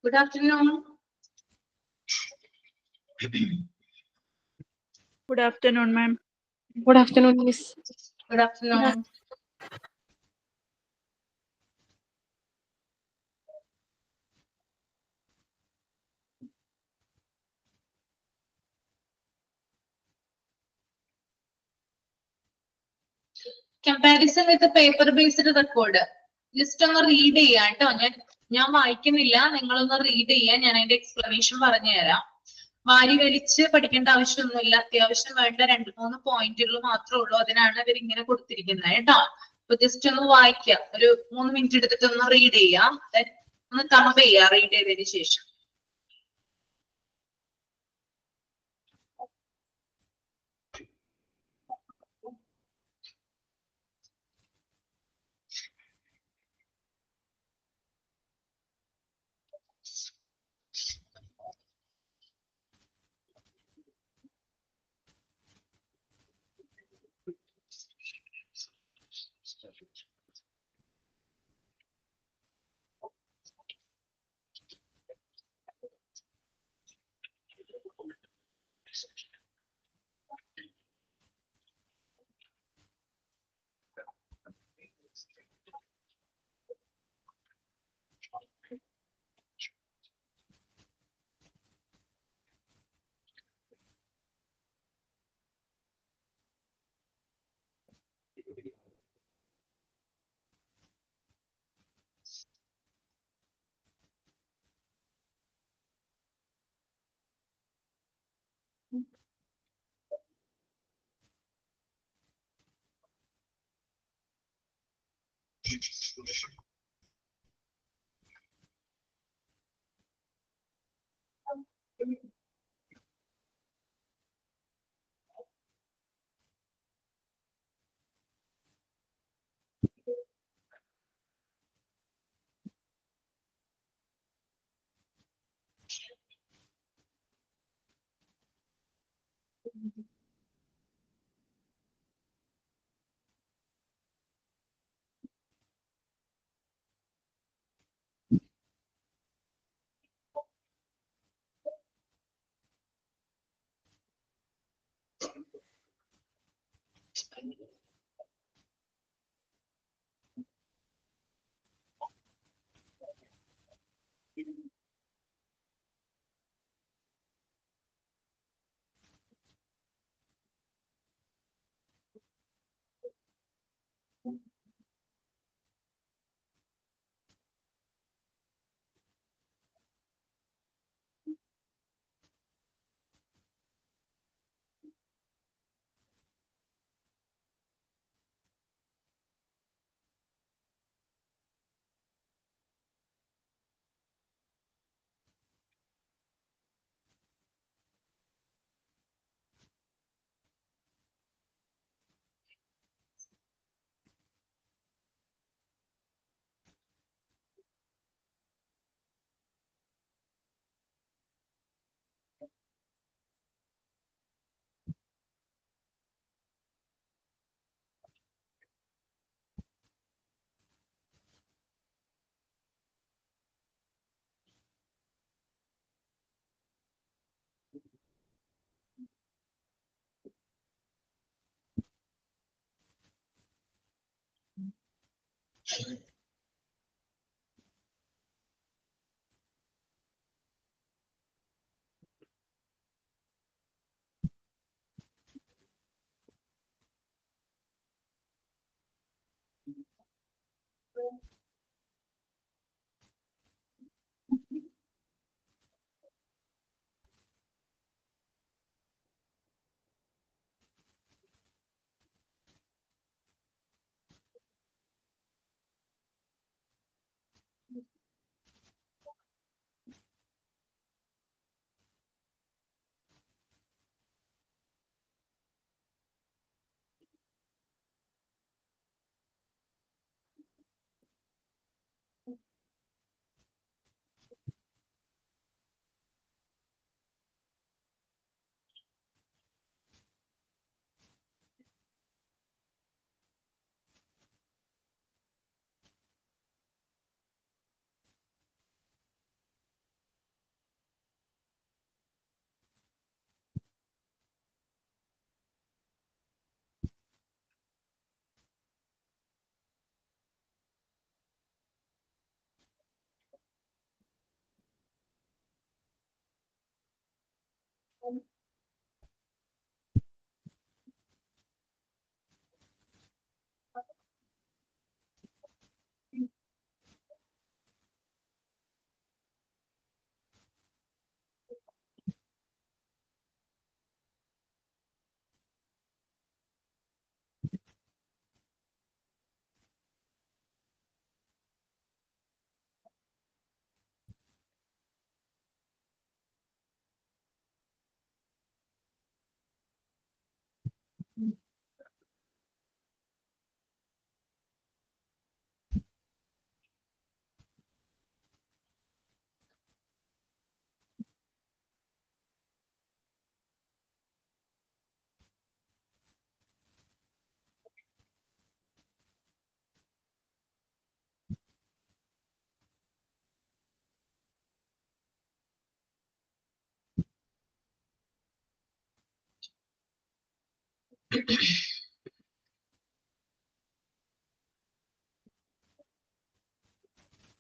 Good afternoon. Good afternoon, ma'am. Good afternoon, Miss. Good afternoon. Comparison with the paper-based record. Just ഒന്ന് read ചെയ്യാം കേട്ടോ. ഞാൻ വായിക്കുന്നില്ല, നിങ്ങളൊന്ന് read ചെയ്യാം. ഞാൻ അതിന്റെ explanation പറഞ്ഞു തരാം. വാരി വലിച്ച് പഠിക്കേണ്ട ആവശ്യമൊന്നുമില്ല. അത്യാവശ്യം വേണ്ട 2-3 പോയിന്റുകൾ മാത്രമേ ഉള്ളൂ. അതിനാണ് ഇവർ ഇങ്ങനെ കൊടുത്തിരിക്കുന്നത് കേട്ടോ. അപ്പൊ ജസ്റ്റ് ഒന്ന് വായിക്കാം. ഒരു 3 മിനിറ്റ് എടുത്തിട്ട് ഒന്ന് read ചെയ്യാം. ഒന്ന് കമ്പയർ ചെയ്യാം read ചെയ്തതിന് ശേഷം.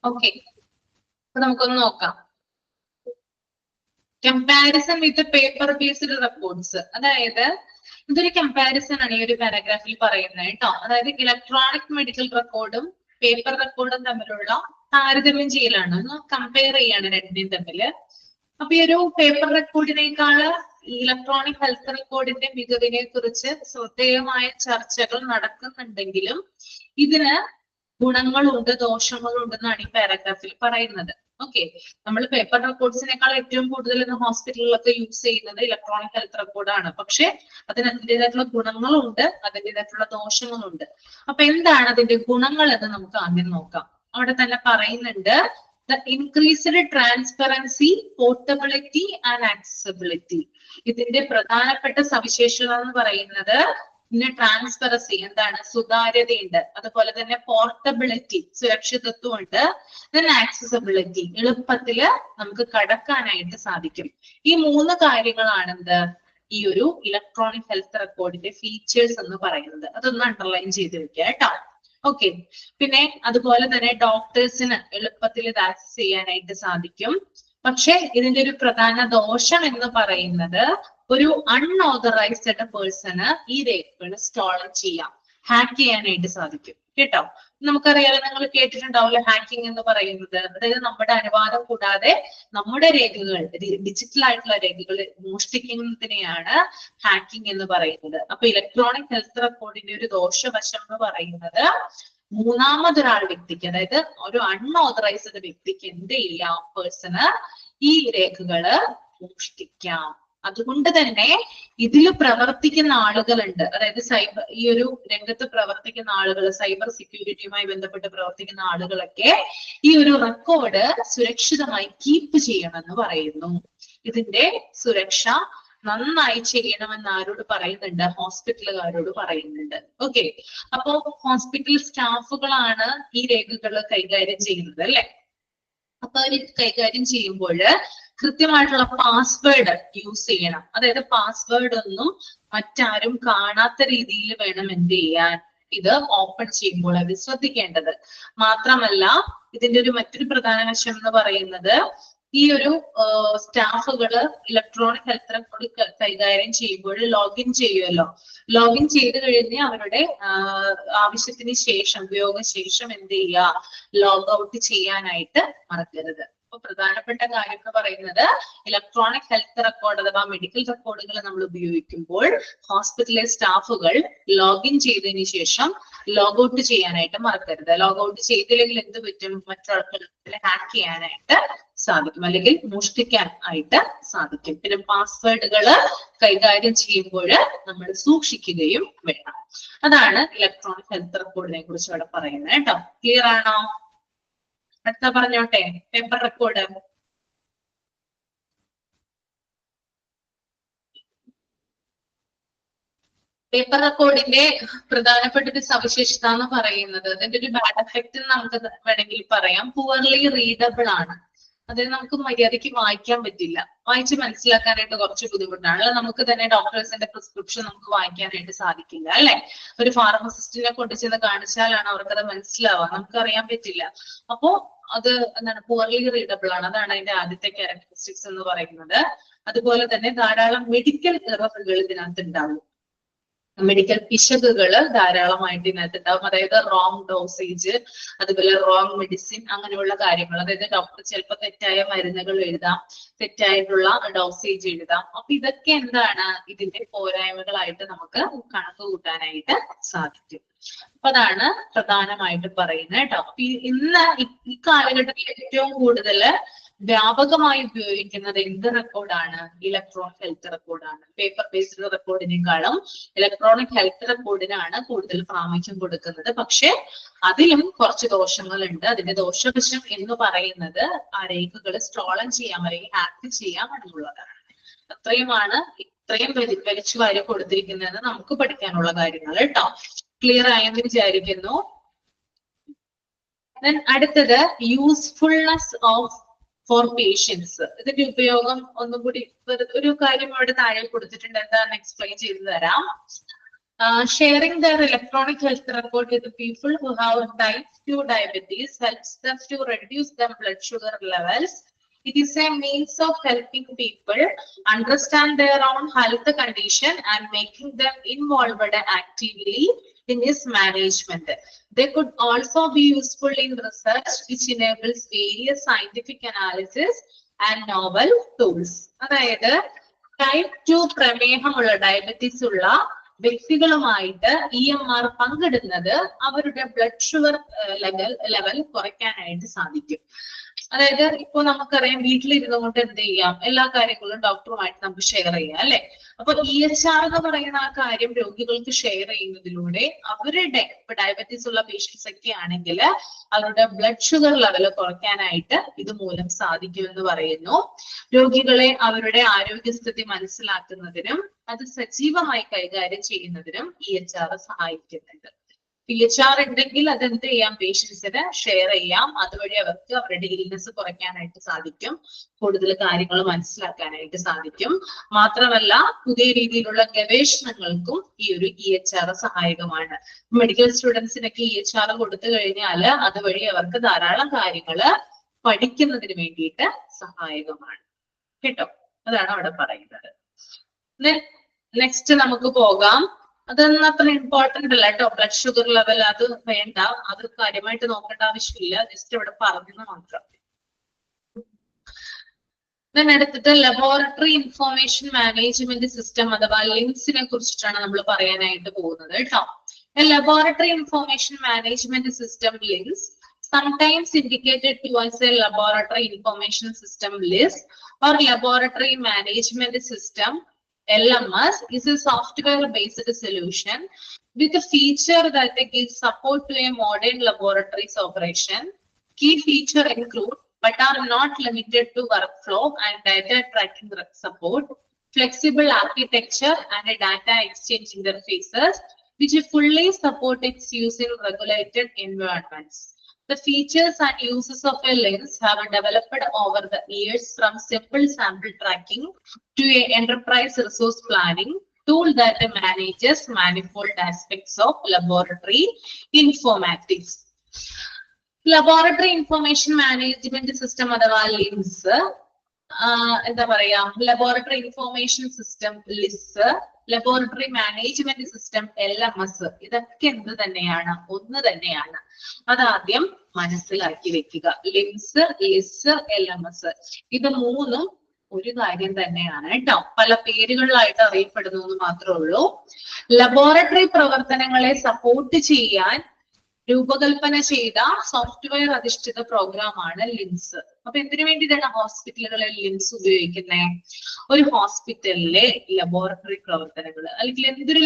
ഓക്കെ, അപ്പൊ നമുക്കൊന്ന് നോക്കാം. കമ്പാരിസൺ വിത്ത് പേപ്പർ ബേസ്ഡ് റെക്കോർഡ്സ്, അതായത് ഇതൊരു കമ്പാരിസൺ ആണ് ഈ ഒരു പാരാഗ്രാഫിൽ പറയുന്നത് കേട്ടോ. അതായത് ഇലക്ട്രോണിക് മെഡിക്കൽ റെക്കോർഡും പേപ്പർ റെക്കോർഡും തമ്മിലുള്ള താരതമ്യം ചെയ്യലാണ്, ഒന്ന് കമ്പയർ ചെയ്യാണ് രണ്ടിനും തമ്മില്. അപ്പൊ ഈ ഒരു പേപ്പർ റെക്കോർഡിനേക്കാള് ഇലക്ട്രോണിക് ഹെൽത്ത് റെക്കോർഡിന്റെ മികവിനെ കുറിച്ച് ശ്രദ്ധേയമായ ചർച്ചകൾ നടക്കുന്നുണ്ടെങ്കിലും ഇതിന് ഗുണങ്ങളുണ്ട് ദോഷങ്ങളുണ്ടെന്നാണ് ഈ പാരാഗ്രാഫിൽ പറയുന്നത്. ഓക്കെ, നമ്മൾ പേപ്പർ റെക്കോർഡ്സിനേക്കാൾ ഏറ്റവും കൂടുതൽ ഇന്ന് ഹോസ്പിറ്റലുകളിലൊക്കെ യൂസ് ചെയ്യുന്നത് ഇലക്ട്രോണിക് ഹെൽത്ത് റെക്കോർഡാണ്. പക്ഷെ അതിന് അതിൻ്റെതായിട്ടുള്ള ഗുണങ്ങളുണ്ട്, അതിൻ്റെതായിട്ടുള്ള ദോഷങ്ങളുണ്ട്. അപ്പൊ എന്താണ് അതിന്റെ ഗുണങ്ങൾ എന്ന് നമുക്ക് ആദ്യം നോക്കാം. അവിടെ തന്നെ പറയുന്നുണ്ട്, the increased transparency, portability and accessibility. ഇതിന്റെ പ്രധാനപ്പെട്ട സവിശേഷത എന്ന് പറയുന്നത് ഇതിന്റെ ട്രാൻസ്പെറൻസി, എന്താണ്, സുതാര്യതയുണ്ട്, അതുപോലെ തന്നെ പോർട്ടബിലിറ്റി, സുരക്ഷിതത്വം ഉണ്ട്, ആക്സസിബിലിറ്റി, എളുപ്പത്തില് നമുക്ക് കടക്കാനായിട്ട് സാധിക്കും. ഈ മൂന്ന് കാര്യങ്ങളാണ് എന്ത്, ഈ ഒരു ഇലക്ട്രോണിക് ഹെൽത്ത് റെക്കോർഡിന്റെ ഫീച്ചേഴ്സ് എന്ന് പറയുന്നത്. അതൊന്ന് അണ്ടർലൈൻ ചെയ്ത് വെക്കുക കേട്ടോ. ഓക്കെ, പിന്നെ അതുപോലെ തന്നെ ഡോക്ടേഴ്സിന് എളുപ്പത്തിൽ ഇത് ആക്സസ് ചെയ്യാനായിട്ട് സാധിക്കും. പക്ഷെ ഇതിന്റെ ഒരു പ്രധാന ദോഷം എന്ന് പറയുന്നത് ഒരു അൺഓതറൈസ്ഡ് പേഴ്സണ് ഈ രേഖകൾ സ്റ്റോൾ ചെയ്യാം, ഹാക്ക് ചെയ്യാനായിട്ട് സാധിക്കും കേട്ടോ. നമുക്കറിയാലോ, നിങ്ങൾ കേട്ടിട്ടുണ്ടാവില്ല ഹാക്കിംഗ് എന്ന് പറയുന്നത്. അതായത് നമ്മുടെ അനുവാദം കൂടാതെ നമ്മുടെ രേഖകൾ, ഡിജിറ്റൽ ആയിട്ടുള്ള രേഖകൾ മോഷ്ടിക്കുന്നതിനെയാണ് ഹാക്കിംഗ് എന്ന് പറയുന്നത്. അപ്പൊ ഇലക്ട്രോണിക് ഹെൽത്ത് റെക്കോർഡിന്റെ ഒരു ദോഷവശം എന്ന് പറയുന്നത് മൂന്നാമതൊരാൾ വ്യക്തിക്ക്, അതായത് ഒരു അൺഓതറൈസ്ഡ് വ്യക്തിക്ക് എന്ത് ചെയ്യാം, പേഴ്സണ് ഈ രേഖകള് മോഷ്ടിക്കാം. അതുകൊണ്ട് തന്നെ ഇതിൽ പ്രവർത്തിക്കുന്ന ആളുകളുണ്ട്, അതായത് സൈബർ, ഈ ഒരു രംഗത്ത് പ്രവർത്തിക്കുന്ന ആളുകൾ, സൈബർ സെക്യൂരിറ്റിയുമായി ബന്ധപ്പെട്ട് പ്രവർത്തിക്കുന്ന ആളുകളൊക്കെ ഈ ഒരു റെക്കോർഡ് സുരക്ഷിതമായി കീപ്പ് ചെയ്യണമെന്ന് പറയുന്നു. ഇതിന്റെ സുരക്ഷ നന്നായി ചെയ്യണമെന്ന് ആരോട് പറയുന്നുണ്ട്, ഹോസ്പിറ്റലുകാരോട് പറയുന്നുണ്ട്. ഓക്കെ, അപ്പോ ഹോസ്പിറ്റൽ സ്റ്റാഫുകളാണ് ഈ രേഖകൾ കൈകാര്യം ചെയ്യുന്നത് അല്ലെ. അപ്പൊ അവർ കൈകാര്യം ചെയ്യുമ്പോൾ കൃത്യമായിട്ടുള്ള പാസ്വേഡ് യൂസ് ചെയ്യണം. അതായത് പാസ്വേഡ് ഒന്നും മറ്റാരും കാണാത്ത രീതിയിൽ വേണം എന്ത് ചെയ്യാൻ, ഇത് ഓപ്പൺ ചെയ്യുമ്പോൾ അത് ശ്രദ്ധിക്കേണ്ടത്. മാത്രമല്ല ഇതിന്റെ മറ്റൊരു പ്രധാന വശം എന്ന് പറയുന്നത്, ഈ ഒരു സ്റ്റാഫുകള് ഇലക്ട്രോണിക് ഹെൽത്ത് റെക്കോർഡ് കൈകാര്യം ചെയ്യുമ്പോൾ ലോഗിൻ ചെയ്യുമല്ലോ. ലോഗിൻ ചെയ്ത് കഴിഞ്ഞ് അവരുടെ ആവശ്യത്തിന് ശേഷം, ഉപയോഗശേഷം എന്ത് ചെയ്യുക, ലോഗ് ഔട്ട് ചെയ്യാനായിട്ട് മറക്കരുത്. അപ്പൊ പ്രധാനപ്പെട്ട കാര്യം എന്ന് പറയുന്നത്, ഇലക്ട്രോണിക് ഹെൽത്ത് റെക്കോർഡ് അഥവാ മെഡിക്കൽ റെക്കോർഡുകൾ നമ്മൾ ഉപയോഗിക്കുമ്പോൾ ഹോസ്പിറ്റലിലെ സ്റ്റാഫുകൾ ലോഗിൻ ചെയ്തതിന് ശേഷം ലോഗ് ഔട്ട് ചെയ്യാനായിട്ട് മറക്കരുത്. ലോഗ് ഔട്ട് ചെയ്തില്ലെങ്കിൽ എന്ത് പറ്റും, മറ്റൊരാൾക്ക് ഹാക്ക് ചെയ്യാനായിട്ട് സാധിക്കും, അല്ലെങ്കിൽ മോഷ്ടിക്കാൻ ആയിട്ട് സാധിക്കും. പിന്നെ പാസ്വേഡുകൾ കൈകാര്യം ചെയ്യുമ്പോൾ നമ്മൾ സൂക്ഷിക്കുകയും വേണം. അതാണ് ഇലക്ട്രോണിക് ഹെൽത്ത് റെക്കോർഡിനെ കുറിച്ച് ഇവിടെ പറയുന്നത് കേട്ടോ. ക്ലിയർ ആണോ? അടുത്ത പറഞ്ഞോട്ടെ, പേപ്പർ റെക്കോർഡ്. പേപ്പർ റെക്കോർഡിന്റെ പ്രധാനപ്പെട്ട ഒരു സവിശേഷത എന്ന് പറയുന്നത്, അതിന്റെ ഒരു ബാഡ് എഫക്റ്റ് നമുക്ക് വേണമെങ്കിൽ പറയാം, പുവർലി റീഡബിൾ ആണ്. അതായത് നമുക്ക് മര്യാദയ്ക്ക് വായിക്കാൻ പറ്റില്ല, വായിച്ച് മനസ്സിലാക്കാനായിട്ട് കുറച്ച് ബുദ്ധിമുട്ടാണ്. നമുക്ക് തന്നെ ഡോക്ടേഴ്സിന്റെ പ്രിസ്ക്രിപ്ഷൻ നമുക്ക് വായിക്കാനായിട്ട് സാധിക്കില്ല അല്ലെ. ഒരു ഫാർമസിസ്റ്റിനെ കൊണ്ടുചെന്ന് കാണിച്ചാലാണ് അവർക്കത് മനസ്സിലാവുക, നമുക്ക് അറിയാൻ പറ്റില്ല. അപ്പോ അത് എന്താണ്, പുവർലി റീഡബിൾ ആണ്. അതാണ് അതിന്റെ ആദ്യത്തെ ക്യാരക്ടറിസ്റ്റിക്സ് എന്ന് പറയുന്നത്. അതുപോലെ തന്നെ ധാരാളം മെഡിക്കൽ എററുകൾ ഇതിനകത്ത് ഉണ്ടാവും, മെഡിക്കൽ പിശകുകൾ ധാരാളമായിട്ട് ഇതിനകത്ത് ഉണ്ടാവും. അതായത് റോങ് ഡോസേജ്, അതുപോലെ റോങ് മെഡിസിൻ, അങ്ങനെയുള്ള കാര്യങ്ങൾ. അതായത് ഡോക്ടർ ചിലപ്പോൾ തെറ്റായ മരുന്നുകൾ എഴുതാം, തെറ്റായിട്ടുള്ള ഡോസേജ് എഴുതാം. അപ്പൊ ഇതൊക്കെ എന്താണ്, ഇതിന്റെ പോരായ്മകളായിട്ട് നമുക്ക് കണക്ക് കൂട്ടാനായിട്ട് സാധിക്കും. അപ്പൊ അതാണ് പ്രധാനമായിട്ട് പറയുന്നത് കേട്ടോ. അപ്പൊ ഇന്ന് ഈ കാലഘട്ടത്തിൽ ഏറ്റവും കൂടുതൽ വ്യാപകമായി ഉപയോഗിക്കുന്നത് എന്ത് റെക്കോർഡാണ്, ഇലക്ട്രോണിക് ഹെൽത്ത് റെക്കോർഡാണ്. പേപ്പർ ബേസ്ഡ് റെക്കോർഡിനേക്കാളും ഇലക്ട്രോണിക് ഹെൽത്ത് റെക്കോർഡിനാണ് കൂടുതൽ പ്രാമുഖ്യം കൊടുക്കുന്നത്. പക്ഷെ അതിലും കുറച്ച് ദോഷങ്ങളുണ്ട്. അതിന്റെ ദോഷവശം എന്ന് പറയുന്നത് ആ രേഖകൾ സ്റ്റോളൻ ചെയ്യാം അല്ലെങ്കിൽ ഹാക്ക് ചെയ്യാം എന്നുള്ളതാണ്. അത്രയുമാണ് ഇത്രയും വലിച്ചു വാരി കൊടുത്തിരിക്കുന്നതെന്ന് നമുക്ക് പഠിക്കാനുള്ള കാര്യങ്ങൾ കേട്ടോ. ക്ലിയർ ആയെന്ന് വിചാരിക്കുന്നു. അടുത്തത് യൂസ്ഫുൾനെസ് ഓഫ് ഫോർ പേഷ്യൻസ്. ഇതിന്റെ ഉപയോഗം ഒന്നും കൂടി ഒരു കാര്യം അവിടെ താഴെ കൊടുത്തിട്ടുണ്ട്, എന്താണെന്ന് എക്സ്പ്ലെയിൻ ചെയ്തു തരാം. Sharing their electronic health record with the people who have type 2 diabetes helps them to reduce their blood sugar levels. It is a means of helping people understand their own health condition and making them involved actively in its management. They could also be useful in research, which enables various scientific analysis and novel tools. അതായത് type 2 പ്രമേഹമുള്ള diabetes ഉള്ള വ്യക്തികളുമായിട്ട് EMR പങ്കിടുന്നത് അവരുടെ blood sugar level കുറയ്ക്കാനായിട്ട് സാധിക്കും. അതായത് ഇപ്പൊ നമുക്കറിയാം വീട്ടിലിരുന്നു കൊണ്ട് എന്ത് ചെയ്യാം, എല്ലാ കാര്യങ്ങളും ഡോക്ടറുമായിട്ട് നമുക്ക് ഷെയർ ചെയ്യാം അല്ലെ. അപ്പൊ EHR എന്ന് പറയുന്ന ആ കാര്യം രോഗികൾക്ക് ഷെയർ ചെയ്യുന്നതിലൂടെ അവരുടെ ഇപ്പൊ ഡയബറ്റീസ് ഉള്ള പേഷ്യൻസ് ഒക്കെ ആണെങ്കിൽ അവരുടെ ബ്ലഡ് ഷുഗർ ലെവൽ കുറയ്ക്കാനായിട്ട് ഇതുമൂലം സാധിക്കുമെന്ന് പറയുന്നു. രോഗികളെ അവരുടെ ആരോഗ്യസ്ഥിതി മനസ്സിലാക്കുന്നതിനും അത് സജീവമായി കൈകാര്യം ചെയ്യുന്നതിനും EHR സഹായിക്കുന്നുണ്ട്. EHR ഉണ്ടെങ്കിൽ അത് എന്ത് ചെയ്യാം, പേഷ്യൻസിന് ഷെയർ ചെയ്യാം. അതുവഴി അവർക്ക് അവരുടെ ഇൽനെസ് കുറയ്ക്കാനായിട്ട് സാധിക്കും, കൂടുതൽ കാര്യങ്ങൾ മനസ്സിലാക്കാനായിട്ട് സാധിക്കും. മാത്രമല്ല പുതിയ രീതിയിലുള്ള ഗവേഷണങ്ങൾക്കും ഈ ഒരു EHR സഹായകമാണ്. മെഡിക്കൽ സ്റ്റുഡൻസിനൊക്കെ EHR കൊടുത്തു കഴിഞ്ഞാൽ അതുവഴി അവർക്ക് ധാരാളം കാര്യങ്ങൾ പഠിക്കുന്നതിന് വേണ്ടിയിട്ട് സഹായകമാണ് കേട്ടോ. അതാണ് അവിടെ പറയുന്നത്. നെക്സ്റ്റ് നമുക്ക് പോകാം. അതൊന്നും അത്ര ഇമ്പോർട്ടന്റ് അല്ല കേട്ടോ. ബ്ലഡ് ഷുഗർ ലെവൽ അത് വേണ്ട, അത് കാര്യമായിട്ട് നോക്കേണ്ട ആവശ്യമില്ല, ജസ്റ്റ് ഇവിടെ പറഞ്ഞെന്ന് മാത്രം. അടുത്തിട്ട് ലബോറട്ടറി ഇൻഫോർമേഷൻ മാനേജ്മെന്റ് സിസ്റ്റം അഥവാ ലിംസിനെ കുറിച്ചിട്ടാണ് നമ്മൾ പറയാനായിട്ട് പോകുന്നത് കേട്ടോ. Laboratory information management system limbs, sometimes indicated to as a laboratory information system list or laboratory management system LMS, is a software-based solution with a feature that gives support to a modern laboratory's operation. Key features include, but are not limited to, workflow and data tracking support, flexible architecture and a data exchange interfaces, which fully support its use in regulated environments. The features and uses of a lens have developed over the years, from simple sample tracking to an enterprise resource planning tool that manages manifold aspects of laboratory informatics. Laboratory Information Management System അഥവാ LIMS, എന്താ പറയാ, laboratory information system LIS, laboratory management system LMS, ഇതൊക്കെ എന്ത് തന്നെയാണ്, ഒന്ന് തന്നെയാണ്. അതാദ്യം മനസ്സിലാക്കി വെക്കുക. ലിംസ്, ലിസ്, LMS ഇത് മൂന്നും ഒരു കാര്യം തന്നെയാണ് കേട്ടോ. പല പേരുകളിലായിട്ട് അറിയപ്പെടുന്നു എന്ന് മാത്രമേ ഉള്ളൂ. ലബോറട്ടറി പ്രവർത്തനങ്ങളെ സപ്പോർട്ട് ചെയ്യാൻ രൂപകൽപ്പന ചെയ്ത സോഫ്റ്റ്വെയർ അധിഷ്ഠിത പ്രോഗ്രാമാണ് ലിംസ്. അപ്പൊ എന്തിനു വേണ്ടിയിട്ടാണ് ഹോസ്പിറ്റലുകളിൽ ലിംസ് ഉപയോഗിക്കുന്നത്? ഒരു ഹോസ്പിറ്റലിലെ ലബോറട്ടറി പ്രവർത്തനങ്ങൾ അല്ലെങ്കിൽ എന്തൊരു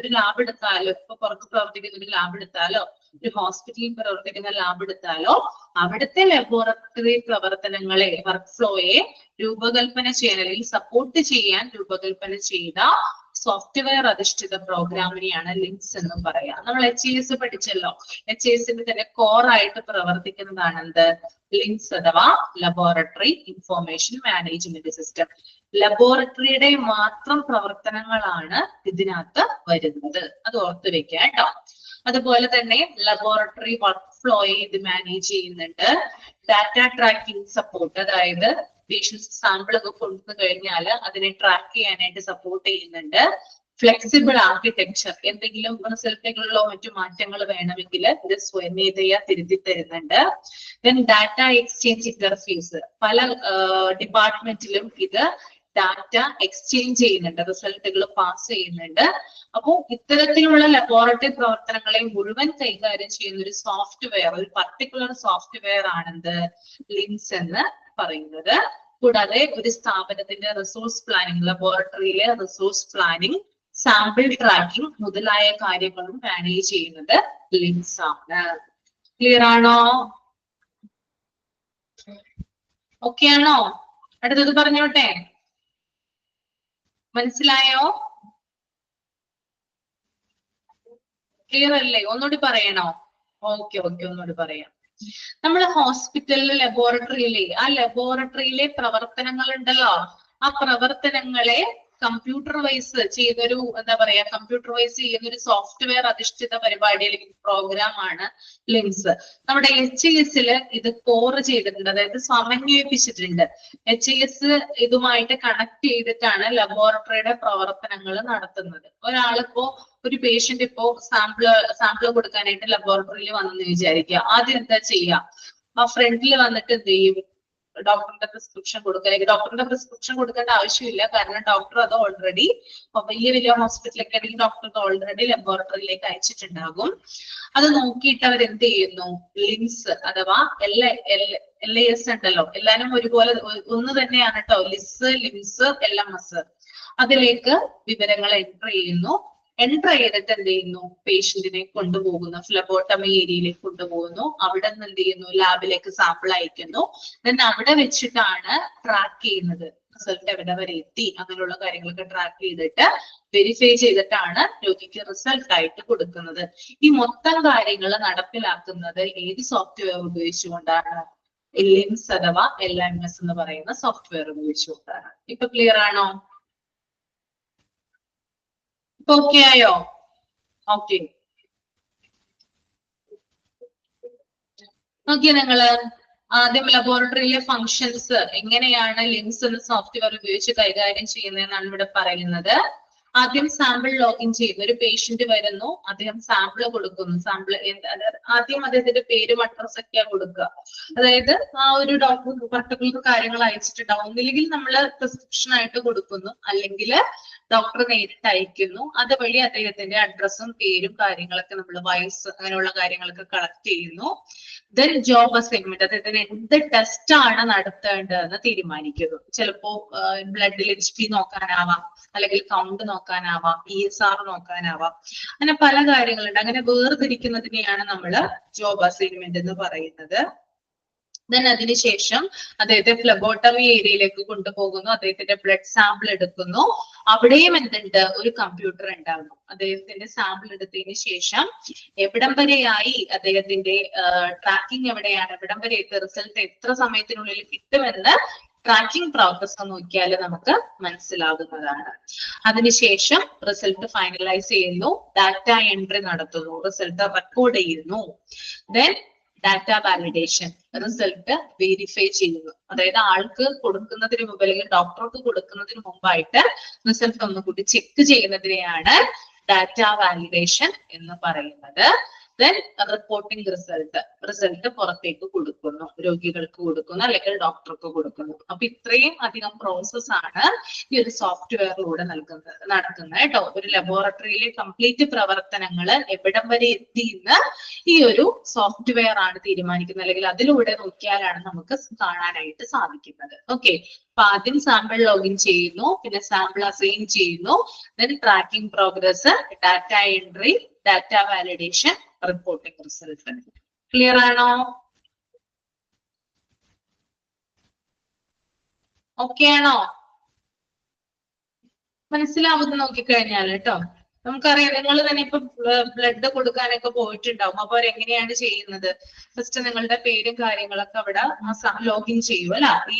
ഒരു ലാബ് എടുത്താലോ, ഇപ്പൊ പുറത്ത് പ്രവർത്തിക്കുന്ന ഒരു ലാബ് എടുത്താലോ, ഒരു ഹോസ്പിറ്റലിൽ പ്രവർത്തിക്കുന്ന ലാബ് എടുത്താലോ, അവിടുത്തെ ലബോറട്ടറി പ്രവർത്തനങ്ങളെ, വർക്ക് ഫ്ലോയെ രൂപകൽപ്പന ചെയ്യാൻ അല്ലെങ്കിൽ സപ്പോർട്ട് ചെയ്യാൻ രൂപകൽപ്പന ചെയ്ത സോഫ്റ്റ്വെയർ അധിഷ്ഠിത പ്രോഗ്രാമിനെയാണ് ലിംസ് എന്ന് പറയാം. നമ്മൾ HIS പഠിച്ചല്ലോ. HISന്റെ തന്നെ കോർ ആയിട്ട് പ്രവർത്തിക്കുന്നതാണ് എന്ത്? ലിംസ് അഥവാ ലബോറട്ടറി ഇൻഫോർമേഷൻ മാനേജ്മെന്റ് സിസ്റ്റം. ലബോറട്ടറിയുടെ മാത്രം പ്രവർത്തനങ്ങളാണ് ഇതിനകത്ത് വരുന്നത്, അത് ഓർത്ത് വെക്കുക കേട്ടോ. അതുപോലെ തന്നെ ലബോറട്ടറി വർക്ക് ഫ്ലോയെ ഇത് മാനേജ് ചെയ്യുന്നുണ്ട്. ഡാറ്റ ട്രാക്കിംഗ് സപ്പോർട്ട്, അതായത് പേഷ്യൻസ് സാമ്പിൾ ഒക്കെ കൊടുത്തു കഴിഞ്ഞാൽ അതിനെ ട്രാക്ക് ചെയ്യാനായിട്ട് സപ്പോർട്ട് ചെയ്യുന്നുണ്ട്. ഫ്ലെക്സിബിൾ ആർക്കിടെക്ചർ, എന്തെങ്കിലും റിസൾട്ടുകളിലോ മറ്റു മാറ്റങ്ങൾ വേണമെങ്കിൽ ഇത് സ്വയമേധയാ തിരുത്തി തരുന്നുണ്ട്. ദെൻ ഡാറ്റ എക്സ്ചേഞ്ച് ഇന്റർഫേസ്, പല ഡിപ്പാർട്ട്മെന്റിലും ഇത് ഡാറ്റ എക്സ്ചേഞ്ച് ചെയ്യുന്നുണ്ട്, റിസൾട്ടുകൾ പാസ് ചെയ്യുന്നുണ്ട്. അപ്പോൾ ഇത്തരത്തിലുള്ള ലബോറട്ടറി പ്രവർത്തനങ്ങളെ മുഴുവൻ കൈകാര്യം ചെയ്യുന്ന ഒരു സോഫ്റ്റ്വെയർ, ഒരു പർട്ടിക്കുലർ സോഫ്റ്റ്വെയർ ആണെന്ത്? ലിംസ് എന്ന് പറയുന്നത്. കൂടാതെ ഒരു സ്ഥാപനത്തിന്റെ റിസോഴ്സ് പ്ലാനിങ്, ലബോറട്ടറിയിലെ റിസോഴ്സ് പ്ലാനിങ്, സാമ്പിൾ ട്രാക്കിംഗ് മുതലായ കാര്യങ്ങളും മാനേജ് ചെയ്യുന്നത് ലിംസ് ആണ്. ക്ലിയർ ആണോ? ഓക്കെ ആണോ? അടുത്തത് പറഞ്ഞോട്ടെ, മനസ്സിലായോ? ക്ലിയർ അല്ലേ? ഒന്നുകൂടി പറയണോ? ഓക്കെ ഓക്കെ, ഒന്നുകൂടി പറയാം. നമ്മൾ ഹോസ്പിറ്റലിലെ ലബോറട്ടറിയിലെ പ്രവർത്തനങ്ങൾ ഉണ്ടല്ലോ, ആ പ്രവർത്തനങ്ങളെ കമ്പ്യൂട്ടർ വൈസ് ചെയ്യുന്നൊരു എന്താ പറയാ കമ്പ്യൂട്ടർ വൈസ് ചെയ്യുന്ന ഒരു സോഫ്റ്റ്വെയർ അധിഷ്ഠിത പരിപാടി അല്ലെങ്കിൽ പ്രോഗ്രാം ആണ് ലിംസ്. നമ്മുടെ HIS ഇത് കോർ ചെയ്തിട്ടുണ്ട്, അതായത് സമന്വയിപ്പിച്ചിട്ടുണ്ട്. HIS ഇതുമായിട്ട് കണക്ട് ചെയ്തിട്ടാണ് ലബോറട്ടറിയുടെ പ്രവർത്തനങ്ങൾ നടത്തുന്നത്. ഒരാളിപ്പോ ഒരു പേഷ്യന്റ് ഇപ്പോ സാമ്പിള് കൊടുക്കാനായിട്ട് ലബോറട്ടറിയിൽ വന്നെന്ന് വിചാരിക്കുക. ആദ്യം എന്താ ചെയ്യാ, ആ ഫ്രണ്ടിൽ വന്നിട്ട് എന്ത് ചെയ്യും, ഡോക്ടറിന്റെ പ്രിസ്ക്രിപ്ഷൻ കൊടുക്കുക. അല്ലെങ്കിൽ ഡോക്ടറിന്റെ പ്രിസ്ക്രിപ്ഷൻ കൊടുക്കേണ്ട ആവശ്യമില്ല, കാരണം ഡോക്ടർ അത് ഓൾറെഡി വലിയ വലിയ ഹോസ്പിറ്റലൊക്കെ ആണെങ്കിൽ ഡോക്ടർ അത് ഓൾറെഡി ലബോറട്ടറിയിലേക്ക് അയച്ചിട്ടുണ്ടാകും. അത് നോക്കിയിട്ട് അവർ എന്ത് ചെയ്യുന്നു, ലിംസ് അഥവാ LIS ഉണ്ടല്ലോ, എല്ലാരും ഒരുപോലെ ഒന്ന് തന്നെയാണ് കേട്ടോ, ലിംസ് LMS, അതിലേക്ക് വിവരങ്ങൾ എൻറ്റർ ചെയ്യുന്നു. എൻറ്റർ ചെയ്തിട്ട് എന്ത് ചെയ്യുന്നു, പേഷ്യന്റിനെ കൊണ്ടുപോകുന്നു, ഫ്ലബോട്ടമി ഏരിയയിലേക്ക് കൊണ്ടുപോകുന്നു. അവിടെ നിന്ന് എന്ത് ചെയ്യുന്നു, ലാബിലേക്ക് സാമ്പിൾ അയക്കുന്നു. ദെൻ അവിടെ വെച്ചിട്ടാണ് ട്രാക്ക് ചെയ്യുന്നത്, റിസൾട്ട് എവിടെ വരെ എത്തി, അങ്ങനെയുള്ള കാര്യങ്ങളൊക്കെ ട്രാക്ക് ചെയ്തിട്ട് വെരിഫൈ ചെയ്തിട്ടാണ് രോഗിക്ക് റിസൾട്ട് ആയിട്ട് കൊടുക്കുന്നത്. ഈ മൊത്തം കാര്യങ്ങൾ നടപ്പിലാക്കുന്നത് ഏത് സോഫ്റ്റ്വെയർ ഉപയോഗിച്ചുകൊണ്ടാണ്, ലിംസ് അഥവാ LMS എന്ന് പറയുന്ന സോഫ്റ്റ്വെയർ ഉപയോഗിച്ചുകൊണ്ടാണ്. ഇപ്പൊ ക്ലിയർ ആണോ? ഓക്കെ ആയോ? ഓക്കെ, നോക്കിയ നിങ്ങള് ആദ്യം ലബോറട്ടറിയിലെ ഫങ്ഷൻസ് എങ്ങനെയാണ് ലിംസ് എന്ന സോഫ്റ്റ്വെയർ ഉപയോഗിച്ച് കൈകാര്യം ചെയ്യുന്നതെന്നാണ് ഇവിടെ പറയുന്നത്. ആദ്യം സാമ്പിൾ ലോഗിൻ ചെയ്യുന്നു. ഒരു പേഷ്യന്റ് വരുന്നു, അദ്ദേഹം സാമ്പിൾ കൊടുക്കുന്നു. ആദ്യം അദ്ദേഹത്തിന്റെ പേരും അഡ്രസ് ഒക്കെയാ കൊടുക്കുക. അതായത് ആ ഒരു ഡോക്ടർ പർട്ടിക്കുലർ കാര്യങ്ങൾ അയച്ചിട്ടുണ്ടാവും. ഒന്നില്ലെങ്കിൽ നമ്മൾ പ്രിസ്ക്രിപ്ഷൻ ആയിട്ട് കൊടുക്കുന്നു, അല്ലെങ്കിൽ ഡോക്ടർ നേരിട്ട് അയക്കുന്നു. അതുവഴി അദ്ദേഹത്തിന്റെ അഡ്രസ്സും പേരും കാര്യങ്ങളൊക്കെ നമ്മൾ വയസ്സ് അങ്ങനെയുള്ള കാര്യങ്ങളൊക്കെ കളക്ട് ചെയ്യുന്നു. ദെൻ ജോബ് അസൈൻമെന്റ്, അദ്ദേഹത്തിന് എന്ത് ടെസ്റ്റ് ആണ് നടത്തേണ്ടതെന്ന് തീരുമാനിക്കുന്നു. ചിലപ്പോ ബ്ലഡിൽ HP നോക്കാനാവാം, അല്ലെങ്കിൽ കൗണ്ട് നോക്കാനാവാം, ESR നോക്കാനാവാം, അങ്ങനെ പല കാര്യങ്ങളുണ്ട്. അങ്ങനെ വേർതിരിക്കുന്നതിനെയാണ് നമ്മൾ ജോബ് അസൈൻമെന്റ് എന്ന് പറയുന്നത്. ദെൻ അതിനുശേഷം അദ്ദേഹത്തെ ഫ്ലബോട്ടമി ഏരിയയിലേക്ക് കൊണ്ടുപോകുന്നു. അദ്ദേഹത്തിന്റെ ബ്ലഡ് സാമ്പിൾ എടുക്കുന്നു. അവിടെയും എന്തുണ്ട്, ഒരു കമ്പ്യൂട്ടർ ഉണ്ടാകും. അദ്ദേഹത്തിന്റെ സാമ്പിൾ എടുത്തതിന് ശേഷം എവിടം വരെയായി അദ്ദേഹത്തിന്റെ ട്രാക്കിംഗ് എവിടെയാണ്, എവിടം വരെ റിസൾട്ട് എത്ര സമയത്തിനുള്ളിൽ കിട്ടുമെന്ന് ട്രാക്കിംഗ് പ്രോഗ്രസ് നോക്കിയാൽ നമുക്ക് മനസ്സിലാകുന്നതാണ്. അതിനുശേഷം റിസൾട്ട് ഫൈനലൈസ് ചെയ്യുന്നു, ഡാറ്റ എൻട്രി നടത്തുന്നു, റിസൾട്ട് റെക്കോർഡ് ചെയ്യുന്നു. Then data validation, result verify ചെയ്യുന്നു. അതായത് ആൾക്ക് കൊടുക്കുന്നതിന് മുമ്പ് അല്ലെങ്കിൽ ഡോക്ടർക്ക് കൊടുക്കുന്നതിന് മുമ്പായിട്ട് റിസൾട്ട് ഒന്നുകൂടി ചെക്ക് ചെയ്യുന്നതിനെയാണ് ഡാറ്റ വാലിഡേഷൻ എന്ന് പറയുന്നത്. ദെൻ റിപ്പോർട്ടിംഗ് റിസൾട്ട് പുറത്തേക്ക് കൊടുക്കുന്നു, രോഗികൾക്ക് കൊടുക്കുന്നു, അല്ലെങ്കിൽ ഡോക്ടർക്ക് കൊടുക്കുന്നു. അപ്പൊ ഇത്രയും അധികം പ്രോസസ് ആണ് ഈ ഒരു സോഫ്റ്റ്വെയറിലൂടെ നടക്കുന്നത് കേട്ടോ. ഒരു ലബോറട്ടറിയിലെ കംപ്ലീറ്റ് പ്രവർത്തനങ്ങൾ എവിടം വരെ എത്തിയെന്ന് ഈ ഒരു സോഫ്റ്റ്വെയർ ആണ് തീരുമാനിക്കുന്നത്, അല്ലെങ്കിൽ അതിലൂടെ നോക്കിയാലാണ് നമുക്ക് കാണാനായിട്ട് സാധിക്കുന്നത്. ഓക്കെ, അപ്പൊ ആദ്യം സാമ്പിൾ ലോഗിൻ ചെയ്യുന്നു, പിന്നെ സാമ്പിൾ അസൈൻ ചെയ്യുന്നു, then tracking progress, data entry, data validation, reporting result. Clear ആണോ? ഓക്കെ ആണോ? മനസ്സിലാവുന്ന നോക്കിക്കഴിഞ്ഞാൽ കേട്ടോ. നമുക്കറിയാം, നിങ്ങൾ തന്നെ ഇപ്പൊ ബ്ലഡ് കൊടുക്കാനൊക്കെ പോയിട്ടുണ്ടാവും. അപ്പൊ അവരെങ്ങനെയാണ് ചെയ്യുന്നത്, ഫസ്റ്റ് നിങ്ങളുടെ പേരും കാര്യങ്ങളൊക്കെ അവിടെ ലോഗിൻ ചെയ്യും അല്ല, ഈ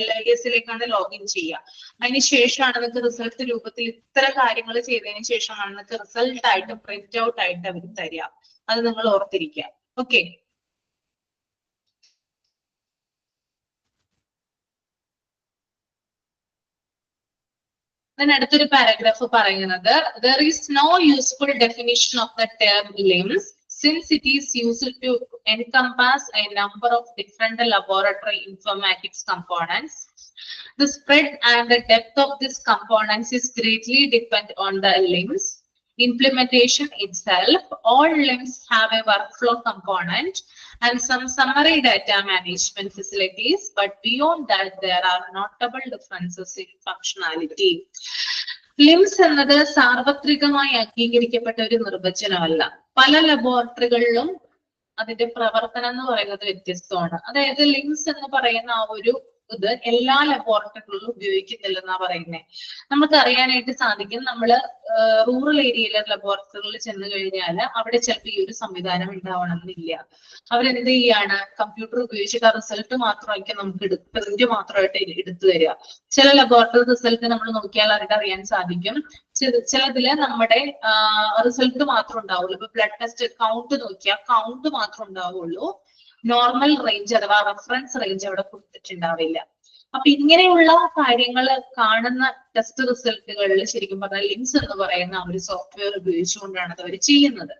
LIS ലോഗിൻ ചെയ്യുക. അതിനുശേഷമാണ് നിങ്ങൾക്ക് റിസൾട്ട് രൂപത്തിൽ ഇത്ര കാര്യങ്ങൾ ചെയ്തതിന് ശേഷമാണ് നിങ്ങൾക്ക് റിസൾട്ട് ആയിട്ട് പ്രിന്റ് ഔട്ട് ആയിട്ട് അവർ തരിക. അത് നിങ്ങൾ ഓർത്തിരിക്കുക. ഓക്കെ, അടുത്തൊരു പാരഗ്രാഫ് പറയുന്നത്, there is no useful definition of the term limbs since it is used to encompass a number of different laboratory informatics components. The spread and the depth of these components is greatly dependent on the limbs implementation itself. All limbs have a workflow component and some summary data management facilities, but beyond that there are notable differences in functionality. Limbs എന്നത് സാർവത്രികമായി അംഗീകരിക്കപ്പെട്ട ഒരു നിർവചനമല്ല. പല ലബോറട്ടറികളിലും അതിന്റെ പ്രവർത്തനം എന്ന് പറയുന്നത് വ്യത്യസ്തമാണ്. അതായത് ലിംസ് എന്ന് പറയുന്ന ആ ഒരു ഇത് എല്ലാ ലബോറട്ടറികളിലും ഉപയോഗിക്കുന്നില്ലെന്നാ പറയുന്നത്. നമുക്ക് അറിയാനായിട്ട് സാധിക്കും, നമ്മള് റൂറൽ ഏരിയയിലെ ലബോറട്ടറികളിൽ ചെന്ന് കഴിഞ്ഞാൽ അവിടെ ചിലപ്പോൾ ഈ ഒരു സംവിധാനം ഉണ്ടാവണമെന്നില്ല. അവരെന്ത് ചെയ്യാണ്, കമ്പ്യൂട്ടർ ഉപയോഗിച്ചിട്ട് ആ റിസൾട്ട് മാത്രമായിരിക്കും നമുക്ക് പ്രിന്റ് മാത്രമായിട്ട് എടുത്തു തരിക. ചില ലബോറട്ടറി റിസൾട്ട് നമ്മൾ നോക്കിയാൽ അവർക്ക് അറിയാൻ സാധിക്കും, ചിലതില് നമ്മുടെ റിസൾട്ട് മാത്രം ഉണ്ടാവുള്ളൂ. ഇപ്പൊ ബ്ലഡ് ടെസ്റ്റ് കൗണ്ട് നോക്കിയാൽ കൗണ്ട് മാത്രം ഉണ്ടാവുള്ളൂ, നോർമൽ റേഞ്ച് അഥവാ റെഫറൻസ് റേഞ്ച് അവിടെ കൊടുത്തിട്ടുണ്ടാവില്ല. അപ്പൊ ഇങ്ങനെയുള്ള കാര്യങ്ങൾ കാണുന്ന ടെസ്റ്റ് റിസൾട്ടുകളിൽ ശരിക്കും പറഞ്ഞാൽ ലിംസ് എന്ന് പറയുന്ന ഒരു സോഫ്റ്റ്വെയർ ഉപയോഗിച്ചുകൊണ്ടാണ് അത് അവർ ചെയ്യുന്നത്.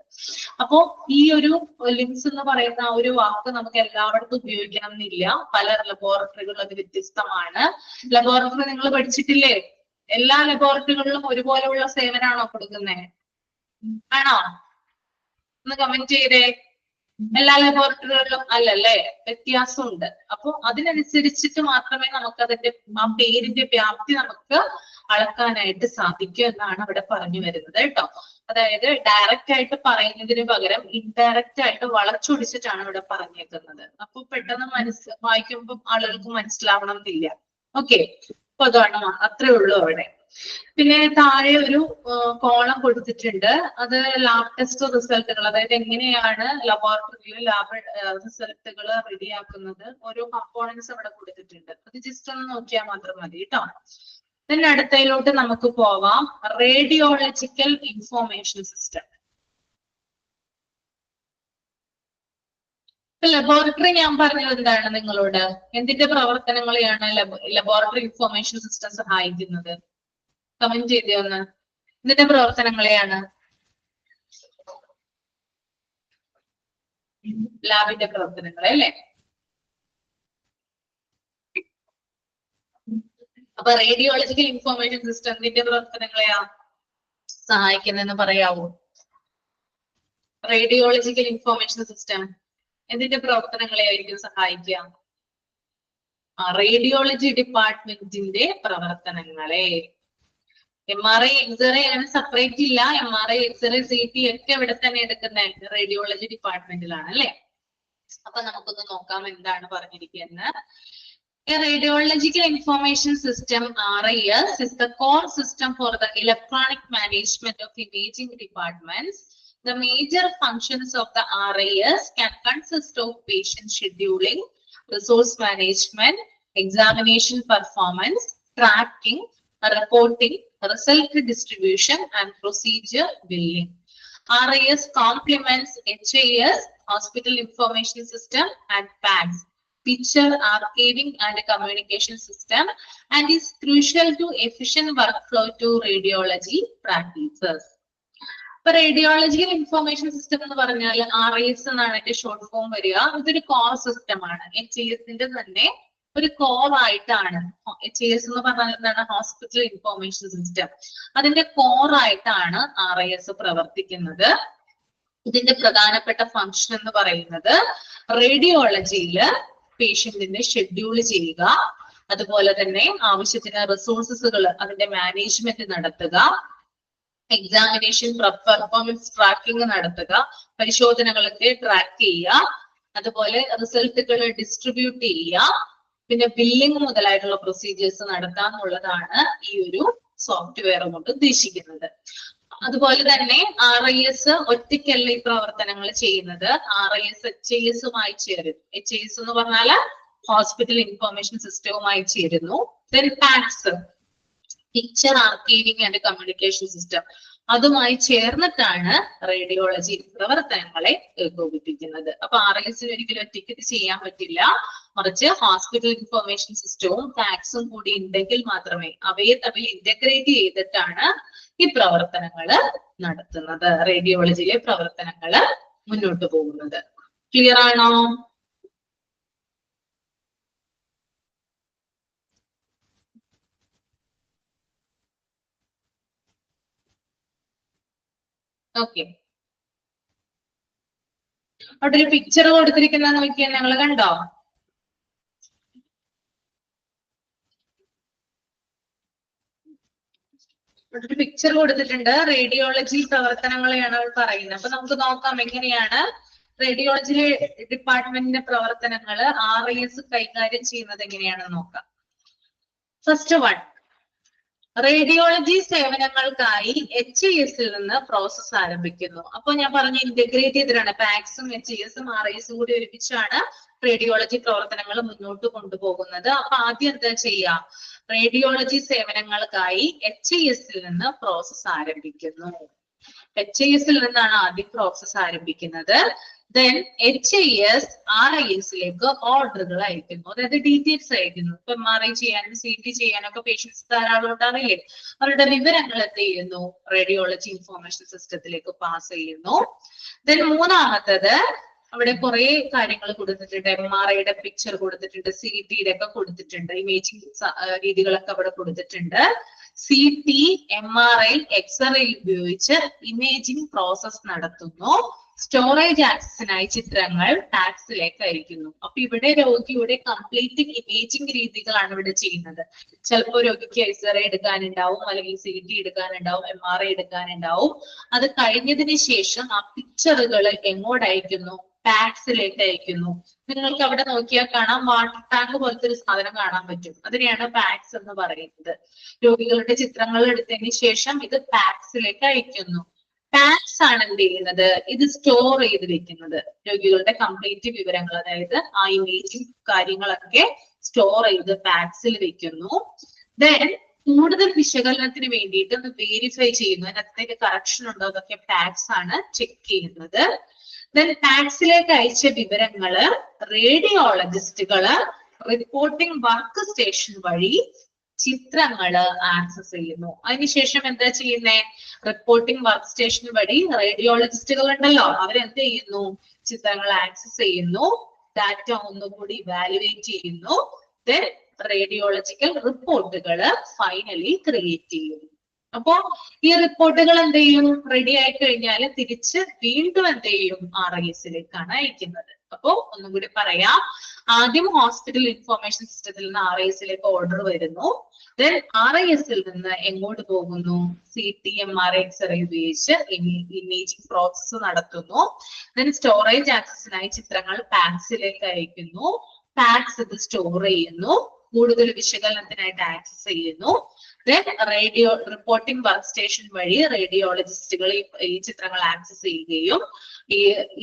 അപ്പോ ഈ ഒരു ലിംസ് എന്ന് പറയുന്ന ആ ഒരു വാക്ക് നമുക്ക് എല്ലായിടത്തും ഉപയോഗിക്കണം എന്നില്ല. പല ലബോറട്ടറികളും അത് വ്യത്യസ്തമാണ്. ലബോറട്ടറി നിങ്ങൾ പഠിച്ചിട്ടില്ലേ? എല്ലാ ലബോറട്ടറികളിലും ഒരുപോലെയുള്ള സേവനമാണോ കൊടുക്കുന്നത്? ആണോ? ഒന്ന് കമന്റ് ചെയ്തേ. എല്ലാ ലബോറട്ടറികളിലും അല്ലല്ലേ, വ്യത്യാസമുണ്ട്. അപ്പൊ അതിനനുസരിച്ചിട്ട് മാത്രമേ നമുക്ക് അതിന്റെ ആ പേരിന്റെ വ്യാപ്തി നമുക്ക് അളക്കാനായിട്ട് സാധിക്കൂ എന്നാണ് അവിടെ പറഞ്ഞു വരുന്നത് കേട്ടോ. അതായത് ഡയറക്റ്റ് ആയിട്ട് പറയുന്നതിന് പകരം ഇൻഡയറക്റ്റ് ആയിട്ട് വളച്ചൊടിച്ചിട്ടാണ് ഇവിടെ പറഞ്ഞേക്കുന്നത്. അപ്പൊ പെട്ടെന്ന് വായിക്കുമ്പോൾ ആളുകൾക്ക് മനസ്സിലാവണം എന്നില്ല. ഓക്കെ, അപ്പൊ അതാണ്, അത്രേ ഉള്ളൂ അവിടെ. പിന്നെ താഴെ ഒരു കോളം കൊടുത്തിട്ടുണ്ട്, അത് ലാബ് ടെസ്റ്റ് റിസൾട്ടുകൾ, അതായത് എങ്ങനെയാണ് ലബോറട്ടറിയിൽ ലാബ് റിസൾട്ടുകൾ റെഡിയാക്കുന്നത്. ഓരോ കമ്പോണൻസ് അവിടെ കൊടുത്തിട്ടുണ്ട്, അത് ജസ്റ്റ് ഒന്ന് നോക്കിയാൽ മാത്രം മതി കേട്ടോ. പിന്നെ അടുത്തതിലോട്ട് നമുക്ക് പോവാം. Radiological information system. ലബോറട്ടറി ഞാൻ പറഞ്ഞത് എന്താണ് നിങ്ങളോട്, എന്തിന്റെ പ്രവർത്തനങ്ങളെയാണ് ലബോറട്ടറി ഇൻഫോർമേഷൻ സിസ്റ്റം സഹായിക്കുന്നത്? കമന്റ് ചെയ്തേ ഒന്ന്. ഇതിന്റെ പ്രവർത്തനങ്ങളെയാണ്? ലാബിന്റെ പ്രവർത്തനങ്ങളെ അല്ലേ? അപ്പൊ റേഡിയോളജിക്കൽ ഇൻഫോർമേഷൻ സിസ്റ്റത്തിന്റെ പ്രവർത്തനങ്ങളെയാ സഹായിക്കുന്നതെന്ന് പറയാവോ? റേഡിയോളജിക്കൽ ഇൻഫോർമേഷൻ സിസ്റ്റം എന്തിന്റെ പ്രവർത്തനങ്ങളെയായിരിക്കും സഹായിക്കുക? റേഡിയോളജി ഡിപ്പാർട്ട്മെന്റിന്റെ പ്രവർത്തനങ്ങളെ. MRI, എക്സ്റേ അങ്ങനെ സെപ്പറേറ്റ് ഇല്ല. MRI, എക്സ്റേ, CT ഒക്കെ ഇവിടെ തന്നെ എടുക്കുന്നത് റേഡിയോളജി ഡിപ്പാർട്ട്മെന്റിലാണ് അല്ലെ? അപ്പൊ നമുക്കൊന്ന് നോക്കാം എന്താണ് പറഞ്ഞിരിക്കുന്നത്. A radiological information system, RIS, is the core system for the electronic management of imaging departments. The major functions of the RIS can consist of patient scheduling, resource management, examination performance, tracking, reporting, result distribution, and procedure billing. RIS complements HIS, Hospital Information System, and PACS, Picture Archiving and Communication System, and is crucial to efficient workflow to radiology practices. Radiological information system എന്ന് പറഞ്ഞാൽ RIS എന്നാണ് അതിന്റെ short form വരിക. ഇതൊരു core system ആണ്. HISന്റെ തന്നെ ഒരു core ആയിട്ടാണ്. HIS എന്ന് പറഞ്ഞാൽ എന്താണ്? Hospital information system. അതിന്റെ കോർ ആയിട്ടാണ് RIS പ്രവർത്തിക്കുന്നത്. ഇതിന്റെ പ്രധാനപ്പെട്ട ഫംഗ്ഷൻ എന്ന് പറയുന്നത് റേഡിയോളജിയില് പേഷ്യന്റിനെ ഷെഡ്യൂൾ ചെയ്യുക, അതുപോലെ തന്നെ ആവശ്യത്തിന് റിസോഴ്സസുകൾ അതിന്റെ മാനേജ്മെന്റ് നടത്തുക, എക്സാമിനേഷൻ പെർഫോമൻസ് ട്രാക്കിംഗ് നടത്തുക, പരിശോധനകളൊക്കെ ട്രാക്ക് ചെയ്യുക, അതുപോലെ റിസൾട്ടുകൾ ഡിസ്ട്രിബ്യൂട്ട് ചെയ്യുക, പിന്നെ ബില്ലിംഗ് മുതലായിട്ടുള്ള പ്രൊസീജിയേഴ്സ് നടത്തുക എന്നുള്ളതാണ് ഈ ഒരു സോഫ്റ്റ്വെയർ കൊണ്ട് ഉദ്ദേശിക്കുന്നത്. അതുപോലെ തന്നെ RIS ഒറ്റയ്ക്കല്ല ഈ പ്രവർത്തനങ്ങൾ ചെയ്യുന്നത്. RIS HISുമായി ചേരും. HIS എന്ന് പറഞ്ഞാൽ ഹോസ്പിറ്റൽ ഇൻഫോർമേഷൻ സിസ്റ്റവുമായി ചേരുന്നു. Then PACS, picture archiving and communication system, അതുമായി ചേർന്നിട്ടാണ് റേഡിയോളജി പ്രവർത്തനങ്ങളെ ഏകോപിപ്പിക്കുന്നത്. അപ്പൊ RISന് ഒരിക്കലും ഒറ്റയ്ക്ക് ഇത് ചെയ്യാൻ പറ്റില്ല. മറിച്ച് ഹോസ്പിറ്റൽ ഇൻഫോർമേഷൻ സിസ്റ്റവും PACSും കൂടി ഉണ്ടെങ്കിൽ മാത്രമേ, അവയെ തമ്മിൽ ഇന്റഗ്രേറ്റ് ചെയ്തിട്ടാണ് ഈ പ്രവർത്തനങ്ങൾ നടത്തുന്നത്, റേഡിയോളജിയിലെ പ്രവർത്തനങ്ങൾ മുന്നോട്ട് പോകുന്നത്. ക്ലിയർ ആണോ? ഓക്കെ, അവിടെ ഒരു പിക്ചർ കൊടുത്തിരിക്കുന്ന നോക്കിയാൽ ഞങ്ങൾ കണ്ടോ? ഒരു പിക്ചർ കൊടുത്തിട്ടുണ്ട്. റേഡിയോളജി പ്രവർത്തനങ്ങളെയാണ് അവർ പറയുന്നത്. അപ്പൊ നമുക്ക് നോക്കാം എങ്ങനെയാണ് റേഡിയോളജി ഡിപ്പാർട്ട്മെന്റിന്റെ പ്രവർത്തനങ്ങൾ RIS കൈകാര്യം ചെയ്യുന്നത് എങ്ങനെയാണെന്ന് നോക്കാം. ഫസ്റ്റ് വൺ, റേഡിയോളജി സേവനങ്ങൾക്കായി HIS-ൽ നിന്ന് പ്രോസസ് ആരംഭിക്കുന്നു. അപ്പൊ ഞാൻ പറഞ്ഞ ഇന്റഗ്രേറ്റ് ചെയ്തിട്ടാണ് പാക്സും HIS-ഉം RIS-ഉം കൂടി ഒരുമിച്ചാണ് റേഡിയോളജി പ്രവർത്തനങ്ങൾ മുന്നോട്ട് കൊണ്ടുപോകുന്നത്. അപ്പൊ ആദ്യം എന്താ ചെയ്യാ, റേഡിയോളജി സേവനങ്ങൾക്കായി HIS-ൽ നിന്ന് പ്രോസസ് ആരംഭിക്കുന്നു. HIS-ൽ നിന്നാണ് ആദ്യം പ്രോസസ് ആരംഭിക്കുന്നത്. ദെൻ HIS RIS-ലേക്ക് ഓർഡറുകൾ അയക്കുന്നു, അതായത് ഡീറ്റെയിൽസ് അയക്കുന്നു. ഇപ്പൊ MRI ചെയ്യാനും CT ചെയ്യാനൊക്കെ പേഷ്യൻസ് ധാരാളം ഉണ്ടാവില്ലേ, അവരുടെ വിവരങ്ങൾ എന്ത് ചെയ്യുന്നു, റേഡിയോളജി ഇൻഫോർമേഷൻ സിസ്റ്റത്തിലേക്ക് പാസ് ചെയ്യുന്നു. ദെൻ മൂന്നാമത്തത്, അവിടെ കുറെ കാര്യങ്ങൾ കൊടുത്തിട്ടുണ്ട്. MRI-യുടെ പിക്ചർ കൊടുത്തിട്ടുണ്ട്, CT-യുടെ ഒക്കെ കൊടുത്തിട്ടുണ്ട്, ഇമേജിംഗ് രീതികളൊക്കെ അവിടെ കൊടുത്തിട്ടുണ്ട്. CT, MRI, X-ray ഉപയോഗിച്ച് ഇമേജിംഗ് പ്രോസസ് നടത്തുന്നു. സ്റ്റോറേജ് ആക്സസിനായി ചിത്രങ്ങൾ ടാക്സിലേക്ക് അയക്കുന്നു. അപ്പൊ ഇവിടെ രോഗിയുടെ കംപ്ലീറ്റ് ഇമേജിംഗ് രീതികളാണ് ഇവിടെ ചെയ്യുന്നത്. ചിലപ്പോൾ രോഗിക്ക് X-ray എടുക്കാനുണ്ടാവും, അല്ലെങ്കിൽ CT എടുക്കാനുണ്ടാവും, MRI എടുക്കാനുണ്ടാവും. അത് കഴിഞ്ഞതിന് ശേഷം ആ പിക്ചറുകൾ എങ്ങോട്ട് അയക്കുന്നു, ടാക്സിലേക്ക് അയക്കുന്നു. നിങ്ങൾക്ക് അവിടെ നോക്കിയാൽ കാണാം, വാട്ടർ ടാങ്ക് പോലത്തെ ഒരു സാധനം കാണാൻ പറ്റും. അതിനെയാണ് പാക്സ് എന്ന് പറയുന്നത്. രോഗികളുടെ ചിത്രങ്ങൾ എടുത്തതിന് ശേഷം ഇത് പാക്സിലേക്ക് അയക്കുന്നു. പാക്സ് ആണ് എന്ത് ചെയ്യുന്നത്, ഇത് സ്റ്റോർ ചെയ്ത് വെക്കുന്നത്. രോഗികളുടെ കംപ്ലീറ്റ് വിവരങ്ങൾ, അതായത് ആ ഇമേജിംഗ് കാര്യങ്ങളൊക്കെ സ്റ്റോർ ചെയ്ത് പാക്സിൽ വെക്കുന്നു. ദെൻ കൂടുതൽ വിശകലനത്തിന് വേണ്ടിയിട്ട് ഒന്ന് വെരിഫൈ ചെയ്യുന്നു, അതിനകത്തേക്ക് കറക്ഷൻ ഉണ്ടോ, അതൊക്കെ പാക്സ് ആണ് ചെക്ക് ചെയ്യുന്നത്. ദെൻ പാക്സിലേക്ക് അയച്ച വിവരങ്ങള് റേഡിയോളജിസ്റ്റുകള് റിപ്പോർട്ടിംഗ് വർക്ക് സ്റ്റേഷൻ വഴി ചിത്രങ്ങള് ആക്സസ് ചെയ്യുന്നു. അതിനുശേഷം എന്താ ചെയ്യുന്നേ, റിപ്പോർട്ടിംഗ് വർക്ക് സ്റ്റേഷൻ വഴി റേഡിയോളജിസ്റ്റുകൾ ഉണ്ടല്ലോ, അവരെന്ത് ചെയ്യുന്നു, ചിത്രങ്ങൾ ആക്സസ് ചെയ്യുന്നു, ഡാറ്റ ഒന്നുകൂടി വാലുവേറ്റ് ചെയ്യുന്നു. ദെൻ റേഡിയോളജിക്കൽ റിപ്പോർട്ടുകൾ ഫൈനലി ക്രിയേറ്റ് ചെയ്യുന്നു. അപ്പോ ഈ റിപ്പോർട്ടുകൾ എന്ത് ചെയ്യും, റെഡി ആയി കഴിഞ്ഞാൽ തിരിച്ച് വീണ്ടും എന്ത് ചെയ്യും, RIS-ലേക്കാണ് അയക്കുന്നത്. അപ്പോ ഒന്നും കൂടി പറയാം, ആദ്യം ഹോസ്പിറ്റൽ ഇൻഫോർമേഷൻ സിസ്റ്റത്തിൽ നിന്ന് RIS-ലേക്ക് ഓർഡർ വരുന്നു. ദെൻ RIS-ൽ നിന്ന് എങ്ങോട്ട് പോകുന്നു, CT, MRI, X-ray ഉപയോഗിച്ച് ഇമേജിംഗ് പ്രോസസ് നടത്തുന്നു. ദെൻ സ്റ്റോറേജ് ആക്സസിനായി ചിത്രങ്ങൾ പാക്സിലേക്ക് അയക്കുന്നു. പാക്സ് ഇത് സ്റ്റോർ ചെയ്യുന്നു, കൂടുതൽ വിശകലനത്തിനായിട്ട് ആക്സസ് ചെയ്യുന്നു. ദെൻ റിപ്പോർട്ടിംഗ് വർക്ക് സ്റ്റേഷൻ വഴി റേഡിയോളജിസ്റ്റുകൾ ഈ ചിത്രങ്ങൾ ആക്സസ് ചെയ്യുകയും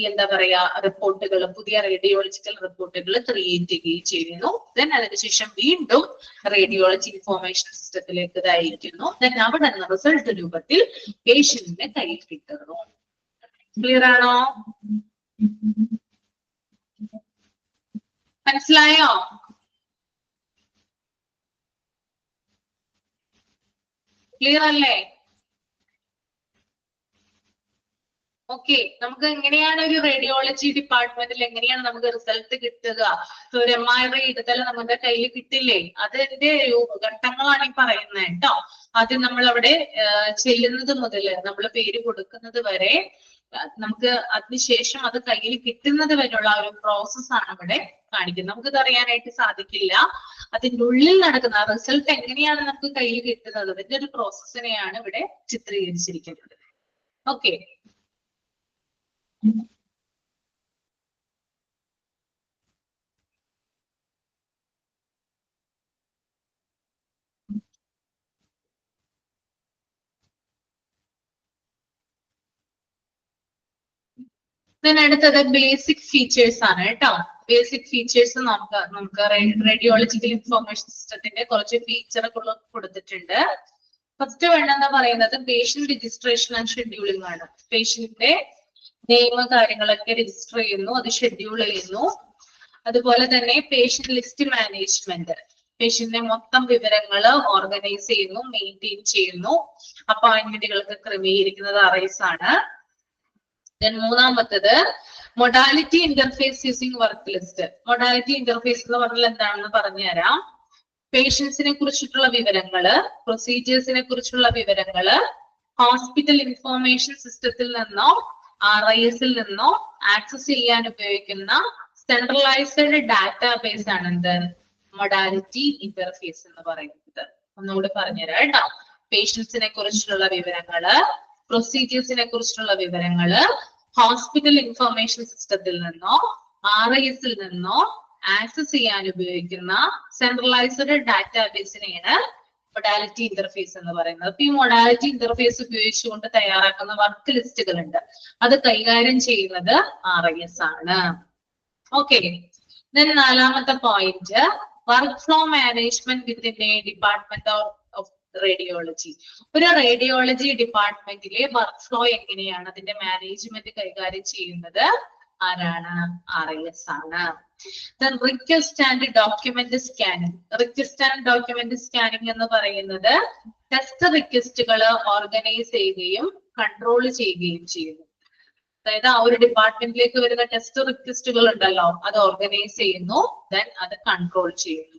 എന്താ പറയാ റിപ്പോർട്ടുകൾ, പുതിയ റേഡിയോളജിക്കൽ റിപ്പോർട്ടുകൾ ക്രിയേറ്റ് ചെയ്യുകയും ചെയ്യുന്നു. ദെൻ അതിനുശേഷം വീണ്ടും റേഡിയോളജി ഇൻഫോർമേഷൻ സിസ്റ്റത്തിലേക്ക് ഇത് അയക്കുന്നു. ദെൻ അവിടെ നിന്ന് റിസൾട്ട് രൂപത്തിൽ പേഷ്യന്റിന്റെ കയ്യിൽ കിട്ടുന്നു. ക്ലിയർ ആണോ, മനസ്സിലായോ? ക്ലിയർ അല്ലേ? ഓക്കെ, നമുക്ക് എങ്ങനെയാണ് ഒരു റേഡിയോളജി ഡിപ്പാർട്ട്മെന്റിൽ എങ്ങനെയാണ് നമുക്ക് റിസൾട്ട് കിട്ടുക? ഒരു MRI എടുത്താൽ നമ്മുടെ കയ്യിൽ കിട്ടില്ലേ, അതിന്റെ ഘട്ടങ്ങളാണ് ഈ പറയുന്നത് കേട്ടോ. ആദ്യം നമ്മൾ അവിടെ ചെല്ലുന്നത് മുതൽ നമ്മൾ പേര് കൊടുക്കുന്നത് വരെ, നമുക്ക് അതിനുശേഷം അത് കയ്യിൽ കിട്ടുന്നത് വരെയുള്ള ഒരു പ്രോസസ് ആണ് ഇവിടെ കാണിക്കുന്നത്. നമുക്കിത് അറിയാനായിട്ട് സാധിക്കില്ല. അതിന്റെ ഉള്ളിൽ നടക്കുന്ന റിസൾട്ട് എങ്ങനെയാണ് നമുക്ക് കയ്യിൽ കിട്ടുന്നത്, അതിന്റെ ഒരു പ്രോസസ്സിനെയാണ് ഇവിടെ ചിത്രീകരിച്ചിരിക്കുന്നത്. ഓക്കെ, അടുത്തത് ബേസിക് ഫീച്ചേഴ്സ് ആണ് കേട്ടോ. ബേസിക് ഫീച്ചേഴ്സ് നമുക്ക് റേഡിയോളജിക്കൽ ഇൻഫോർമേഷൻ സിസ്റ്റത്തിന്റെ കുറച്ച് ഫീച്ചർ കൊടുത്തിട്ടുണ്ട്. ഫസ്റ്റ് വേണ്ടെന്ന് പറയുന്നത് പേഷ്യന്റ് രജിസ്ട്രേഷൻ ആൻഡ് ഷെഡ്യൂളിംഗ് ആണ്. പേഷ്യന്റിന്റെ നെയിം കാര്യങ്ങളൊക്കെ രജിസ്റ്റർ ചെയ്യുന്നു, അത് ഷെഡ്യൂൾ ചെയ്യുന്നു. അതുപോലെ തന്നെ പേഷ്യന്റ് ലിസ്റ്റ് മാനേജ്മെന്റ്, പേഷ്യന്റിന്റെ മൊത്തം വിവരങ്ങൾ ഓർഗനൈസ് ചെയ്യുന്നു, മെയിൻറ്റെയിൻ ചെയ്യുന്നു. അപ്പോയിന്റ്മെന്റുകൾക്ക് ക്രമീകരിക്കുന്നത് RIS ആണ്. മൂന്നാമത്തത് modality interface using work list. Modality interface എന്ന് പറഞ്ഞാൽ എന്താണെന്ന് പറഞ്ഞുതരാം. പേഷ്യൻസിനെ കുറിച്ചിട്ടുള്ള വിവരങ്ങള്, പ്രൊസീജിയേഴ്സിനെ കുറിച്ചുള്ള വിവരങ്ങള് ഹോസ്പിറ്റൽ ഇൻഫോർമേഷൻ സിസ്റ്റത്തിൽ നിന്നോ RIS-ൽ നിന്നോ ആക്സസ് ചെയ്യാൻ ഉപയോഗിക്കുന്ന സെൻട്രലൈസ്ഡ് ഡാറ്റാബേസ് ആണ് എന്ത്, മൊഡാലിറ്റി ഇന്റർഫേസ് എന്ന് പറയുന്നത്. ഒന്നുകൂടി പറഞ്ഞുതരാം കേട്ടോ. പേഷ്യൻസിനെ കുറിച്ചിട്ടുള്ള വിവരങ്ങള്, പ്രൊസീജിയേഴ്സിനെ കുറിച്ചിട്ടുള്ള വിവരങ്ങള് ഹോസ്പിറ്റൽ ഇൻഫർമേഷൻ സിസ്റ്റത്തിൽ നിന്നോ RIS-ൽ നിന്നോ ആക്സസ് ചെയ്യാൻ ഉപയോഗിക്കുന്ന സെൻട്രലൈസ്ഡ് ഡാറ്റാബേസിനെയാണ് മൊഡാലിറ്റി ഇന്റർഫേസ് എന്ന് പറയുന്നത്. അപ്പൊ ഈ മൊഡാലിറ്റി ഇന്റർഫേസ് ഉപയോഗിച്ചുകൊണ്ട് തയ്യാറാക്കുന്ന വർക്ക് ലിസ്റ്റുകൾ ഉണ്ട്, അത് കൈകാര്യം ചെയ്യുന്നത് RIS ആണ്. ഓക്കെ, നാലാമത്തെ point, work flow management within A department of radiology. ഒരു റേഡിയോളജി ഡിപ്പാർട്ട്മെന്റിലെ വർക്ക് ഫ്ലോ എങ്ങനെയാണ്, അതിന്റെ മാനേജ്മെന്റ് കൈകാര്യം ചെയ്യുന്നത് ആരാണ്? RIS ആണ്. Then request and document scanning. Request and document scanning എന്ന് പറയുന്നത് ടെസ്റ്റ് റിക്വസ്റ്റുകൾ ഓർഗനൈസ് ചെയ്യുകയും കൺട്രോൾ ചെയ്യുകയും ചെയ്യുന്നു. അതായത് ആ ഒരു ഡിപ്പാർട്ട്മെന്റിലേക്ക് വരുന്ന ടെസ്റ്റ് റിക്വസ്റ്റുകൾ ഉണ്ടല്ലോ, അത് ഓർഗനൈസ് ചെയ്യുന്നു, ദെൻ അത് കൺട്രോൾ ചെയ്യുന്നു.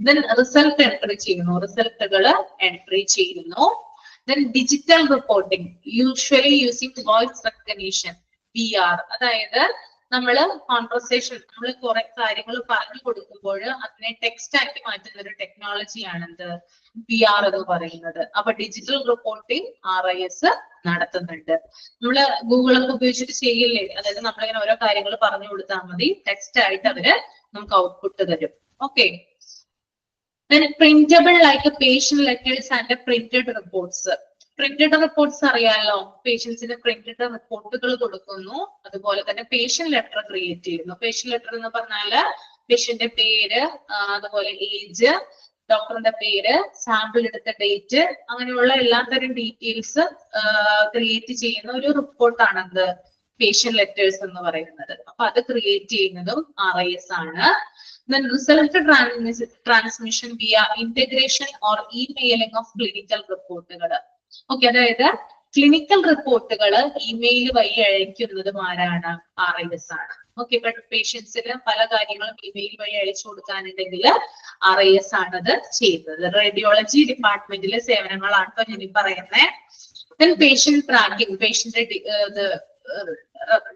ദെൻ റിസൾട്ട് എൻട്രി ചെയ്യുന്നു, റിസൾട്ടുകൾ എൻട്രി ചെയ്യുന്നു. Then digital reporting, usually using voice recognition, VR. അതായത് നമ്മള് കോൺവെർസേഷൻ, നമ്മൾ കുറെ കാര്യങ്ങൾ പറഞ്ഞു കൊടുക്കുമ്പോൾ അതിനെ ടെക്സ്റ്റ് ആക്കി മാറ്റുന്ന ഒരു ടെക്നോളജിയാണ് എന്ത്, VR എന്ന് പറയുന്നത്. അപ്പൊ ഡിജിറ്റൽ റിപ്പോർട്ടിംഗ് RIS നടത്തുന്നുണ്ട്. നമ്മള് ഗൂഗിളൊക്കെ ഉപയോഗിച്ചിട്ട് ചെയ്യില്ലേ, അതായത് നമ്മളിങ്ങനെ ഓരോ കാര്യങ്ങൾ പറഞ്ഞു കൊടുത്താൽ മതി, ടെക്സ്റ്റ് ആയിട്ട് അവര് നമുക്ക് ഔട്ട്പുട്ട് തരും. Okay, printable like patient letters and printed reports. Printed reports അറിയാലോ, പേഷ്യൻസിന് പ്രിന്റഡ് റിപ്പോർട്ടുകൾ കൊടുക്കുന്നു, അതുപോലെ തന്നെ പേഷ്യന്റ് ലെറ്റർ ക്രിയേറ്റ് ചെയ്യുന്നു. പേഷ്യന്റ് ലെറ്റർ എന്ന് പറഞ്ഞാല് പേഷ്യന്റെ പേര്, അതുപോലെ ഏജ്, ഡോക്ടറിന്റെ പേര്, സാമ്പിൾ എടുത്ത ഡേറ്റ്, അങ്ങനെയുള്ള എല്ലാത്തരം ഡീറ്റെയിൽസ് ക്രിയേറ്റ് ചെയ്യുന്ന ഒരു റിപ്പോർട്ടാണ് എന്ത്, പേഷ്യന്റ് ലെറ്റേഴ്സ് എന്ന് പറയുന്നത്. അപ്പൊ അത് ക്രിയേറ്റ് ചെയ്യുന്നതും RIS ആണ്. Then result transmission via integration or emailing of clinical റിപ്പോർട്ടുകൾ. ഓക്കെ, അതായത് ക്ലിനിക്കൽ റിപ്പോർട്ടുകൾ ഇമെയിൽ വഴി അയക്കുന്നതും ആരാണ്? RIS ആണ്. ഓക്കെ, പേഷ്യൻസിന് പല കാര്യങ്ങളും ഇമെയിൽ വഴി അയച്ചു കൊടുക്കാനുണ്ടെങ്കിൽ RIS ആണ് അത് ചെയ്യുന്നത്. റേഡിയോളജി ഡിപ്പാർട്ട്മെന്റിലെ സേവനങ്ങളാണ് കേട്ടോ ഞാൻ പറയുന്നത്. ദെൻ പേഷ്യന്റ് ട്രാക്കിംഗ്, പേഷ്യന്റ്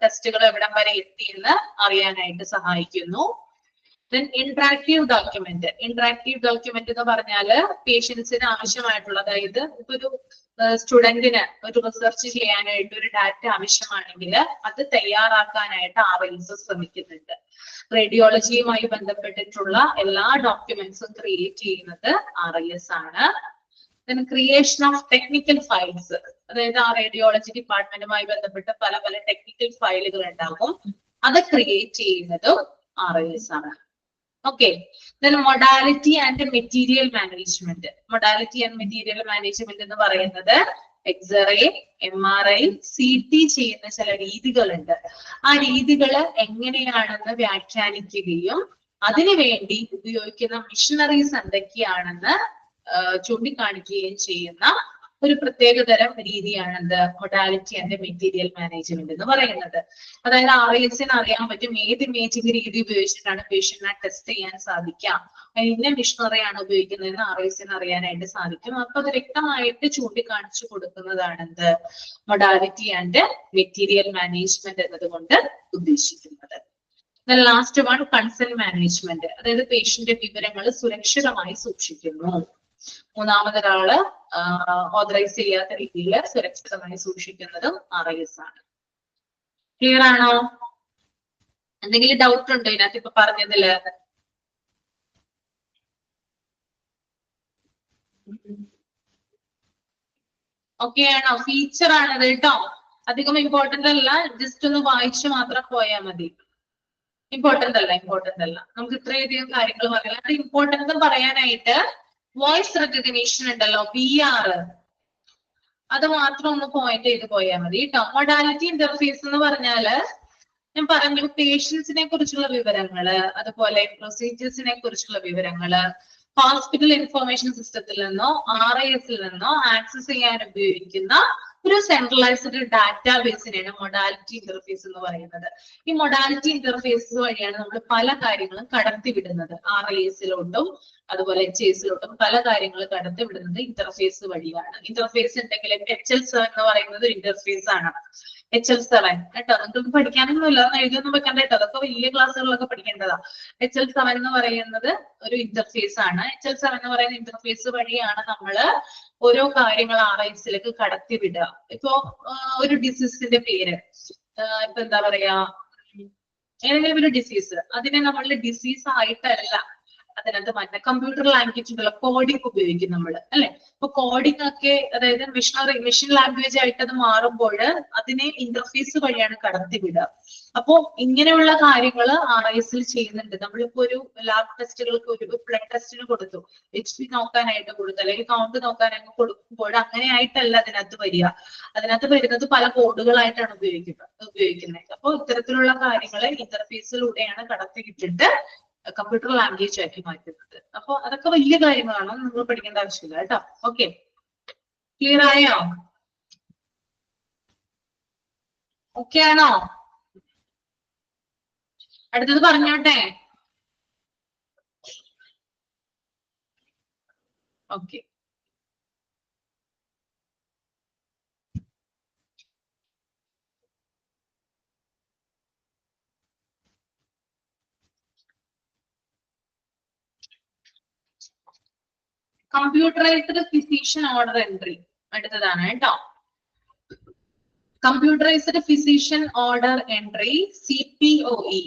ടെസ്റ്റുകൾ എവിടം വരെ എത്തിയെന്ന് അറിയാനായിട്ട് സഹായിക്കുന്നു. Then interactive document. Interactive document എന്ന് പറഞ്ഞാല് പേഷ്യൻസിന് ആവശ്യമായിട്ടുള്ള, അതായത് ഇപ്പൊ ഒരു സ്റ്റുഡന്റിന് ഒരു റിസർച്ച് ചെയ്യാനായിട്ട് ഒരു ഡാറ്റ ആവശ്യമാണെങ്കിൽ അത് തയ്യാറാക്കാനായിട്ട് RIS ശ്രമിക്കുന്നുണ്ട്. റേഡിയോളജിയുമായി ബന്ധപ്പെട്ടിട്ടുള്ള എല്ലാ ഡോക്യുമെന്റ്സും ക്രിയേറ്റ് ചെയ്യുന്നത് RIS ആണ്. Then creation of technical files. അതായത് ആ റേഡിയോളജി ഡിപ്പാർട്ട്മെന്റുമായി ബന്ധപ്പെട്ട് പല പല ടെക്നിക്കൽ ഫയലുകൾ ഉണ്ടാകും, അത് ക്രിയേറ്റ് ചെയ്യുന്നതും RIS ആണ്. Okay, then modality and material management. Modality and material management എന്ന് പറയുന്നത് X-ray, MRI, CT ചെയ്യുന്ന ചില രീതികളുണ്ട്. ആ രീതികൾ എങ്ങനെയാണെന്ന് വ്യാഖ്യാനിക്കുകയും അതിനുവേണ്ടി ഉപയോഗിക്കുന്ന മിഷനറീസ് എന്തൊക്കെയാണെന്ന് ചൂണ്ടിക്കാണിക്കുകയും ചെയ്യുന്ന ഒരു പ്രത്യേകതരം രീതിയാണ് എന്ത്, മൊഡാലിറ്റി ആൻഡ് മെറ്റീരിയൽ മാനേജ്മെന്റ് എന്ന് പറയുന്നത്. അതായത് RIS-ന് അറിയാൻ പറ്റും ഏത് ഇമേജിംഗ് രീതി ഉപയോഗിച്ചിട്ടാണ് പേഷ്യന്റിനെ ടെസ്റ്റ് ചെയ്യാൻ സാധിക്കാം, ഇന്ന മിഷനറിയാണ് ഉപയോഗിക്കുന്നതെന്ന് RIS-ന് അറിയാനായിട്ട് സാധിക്കും. അപ്പൊ അത് വ്യക്തമായിട്ട് ചൂണ്ടിക്കാണിച്ചു കൊടുക്കുന്നതാണ് എന്ത്, മൊഡാലിറ്റി ആൻഡ് മെറ്റീരിയൽ മാനേജ്മെന്റ് എന്നതുകൊണ്ട് ഉദ്ദേശിക്കുന്നത്. Last one, consent management. അതായത് പേഷ്യന്റ് വിവരങ്ങൾ സുരക്ഷിതമായി സൂക്ഷിക്കുന്നു. മൂന്നാമതൊരാള് ഓതറൈസ് ചെയ്യാത്ത രീതിയിൽ സുരക്ഷിതമായി സൂക്ഷിക്കുന്നതും RIS ആണ്. ക്ലിയർ ആണോ? എന്തെങ്കിലും ഡൗട്ട് ഉണ്ടോ ഇതിനകത്ത് ഇപ്പൊ പറഞ്ഞതില്? ഓക്കെ ആണോ? ഫീച്ചർ ആണത് കേട്ടോ, അധികം ഇമ്പോർട്ടന്റ് അല്ല, ജസ്റ്റ് ഒന്ന് വായിച്ചു മാത്രം പോയാൽ മതി. ഇമ്പോർട്ടന്റ് അല്ല, നമുക്ക് ഇത്രയധികം കാര്യങ്ങൾ പറയാം. അത് ഇമ്പോർട്ടന്റ് പറയാനായിട്ട് വോയിസ് റെക്കഗ്നീഷൻ ഉണ്ടല്ലോ, VR, അത് മാത്രം ഒന്ന് പോയിന്റ് ചെയ്ത് പോയാൽ മതി കേട്ടോ. മൊഡാലിറ്റി ഇന്റർഫേസ് എന്ന് പറഞ്ഞാല് ഞാൻ പറഞ്ഞു, പേഷ്യൻസിനെ കുറിച്ചുള്ള വിവരങ്ങള്, അതുപോലെ പ്രൊസീജിയേഴ്സിനെ കുറിച്ചുള്ള വിവരങ്ങള് ഹോസ്പിറ്റൽ ഇൻഫർമേഷൻ സിസ്റ്റത്തിൽ നിന്നോ RIS-ൽ നിന്നോ ആക്സസ് ചെയ്യാൻ ഉപയോഗിക്കുന്ന ഒരു സെൻട്രലൈസ്ഡ് ഡാറ്റാബേസിനെയാണ് മൊഡാലിറ്റി ഇന്റർഫേസ് എന്ന് പറയുന്നത്. ഈ മൊഡാലിറ്റി ഇന്റർഫേസ് വഴിയാണ് നമ്മൾ പല കാര്യങ്ങളും കടത്തിവിടുന്നത്. RIS-ലോട്ടും അതുപോലെ HIS-ലോട്ടും പല കാര്യങ്ങൾ കടത്തിവിടുന്നത് ഇന്റർഫേസ് വഴിയാണ്. ഇന്റർഫേസ് ഉണ്ടെങ്കിൽ HL7 എന്ന് പറയുന്നത് ഒരു ഇന്റർഫേസ് ആണ്. HL7 കേട്ടോ, നിങ്ങൾക്ക് പഠിക്കാനൊന്നുമില്ല, എഴുതിയൊന്നും വെക്കണ്ട കേട്ടോ, അതൊക്കെ വലിയ ക്ലാസ്സുകളിലൊക്കെ പഠിക്കേണ്ടതാ. HL7 എന്ന് പറയുന്നത് ഒരു ഇന്റർഫേസ് ആണ്. HL7 എന്ന് പറയുന്ന ഇന്റർഫേസ് വഴിയാണ് നമ്മള് ഓരോ കാര്യങ്ങൾ RIS-ലേക്ക് കടത്തിവിടുക. ഇപ്പോ ഒരു ഡിസീസിന്റെ പേര്, ഇപ്പൊ എന്താ പറയാ, ഏതെങ്കിലും ഒരു ഡിസീസ്, അതിനെ നമ്മളുടെ ഡിസീസ് ആയിട്ടല്ല അതിനകത്ത് മാറ്റുന്നത്. കമ്പ്യൂട്ടർ ലാംഗ്വേജിലുള്ള കോഡിംഗ് ഉപയോഗിക്കും നമ്മൾ, അല്ലെ? അപ്പൊ കോഡിംഗ് ഒക്കെ, അതായത് മെഷീൻ ലാംഗ്വേജ് ആയിട്ട് അത് മാറുമ്പോൾ അതിനെ ഇന്റർഫേസ് വഴിയാണ് കടത്തിവിടുക. അപ്പോ ഇങ്ങനെയുള്ള കാര്യങ്ങൾ RIS ചെയ്യുന്നുണ്ട്. നമ്മളിപ്പോ ഒരു ലാബ് ടെസ്റ്റുകൾക്ക്, ഒരു ബ്ലഡ് ടെസ്റ്റിന് കൊടുത്തു, HP നോക്കാനായിട്ട് കൊടുത്തു, അല്ലെങ്കിൽ കൗണ്ട് നോക്കാനായിട്ട് കൊടുക്കുമ്പോൾ അങ്ങനെ ആയിട്ടല്ല അതിനകത്ത് വരിക. അതിനകത്ത് വരുന്നത് പല കോഡുകളായിട്ടാണ് ഉപയോഗിക്കുന്നത്. അപ്പോൾ ഇത്തരത്തിലുള്ള കാര്യങ്ങളെ ഇന്റർഫേസിലൂടെയാണ് കടത്തിവിട്ടിട്ട് കമ്പ്യൂട്ടർ ലാംഗ്വേജ് ആക്കി മാറ്റുന്നത്. അപ്പൊ അതൊക്കെ വലിയ കാര്യങ്ങളാണ്, നമ്മൾ പഠിക്കേണ്ട ആവശ്യമില്ല കേട്ടോ. ഓക്കെ, ക്ലിയർ ആയോ? ഓക്കെ ആണോ? അടുത്തത് പറഞ്ഞോട്ടെ. Okay, computerised physician order entry അടുത്തതാണ് കേട്ടോ. Computerised physician order entry, CPOE,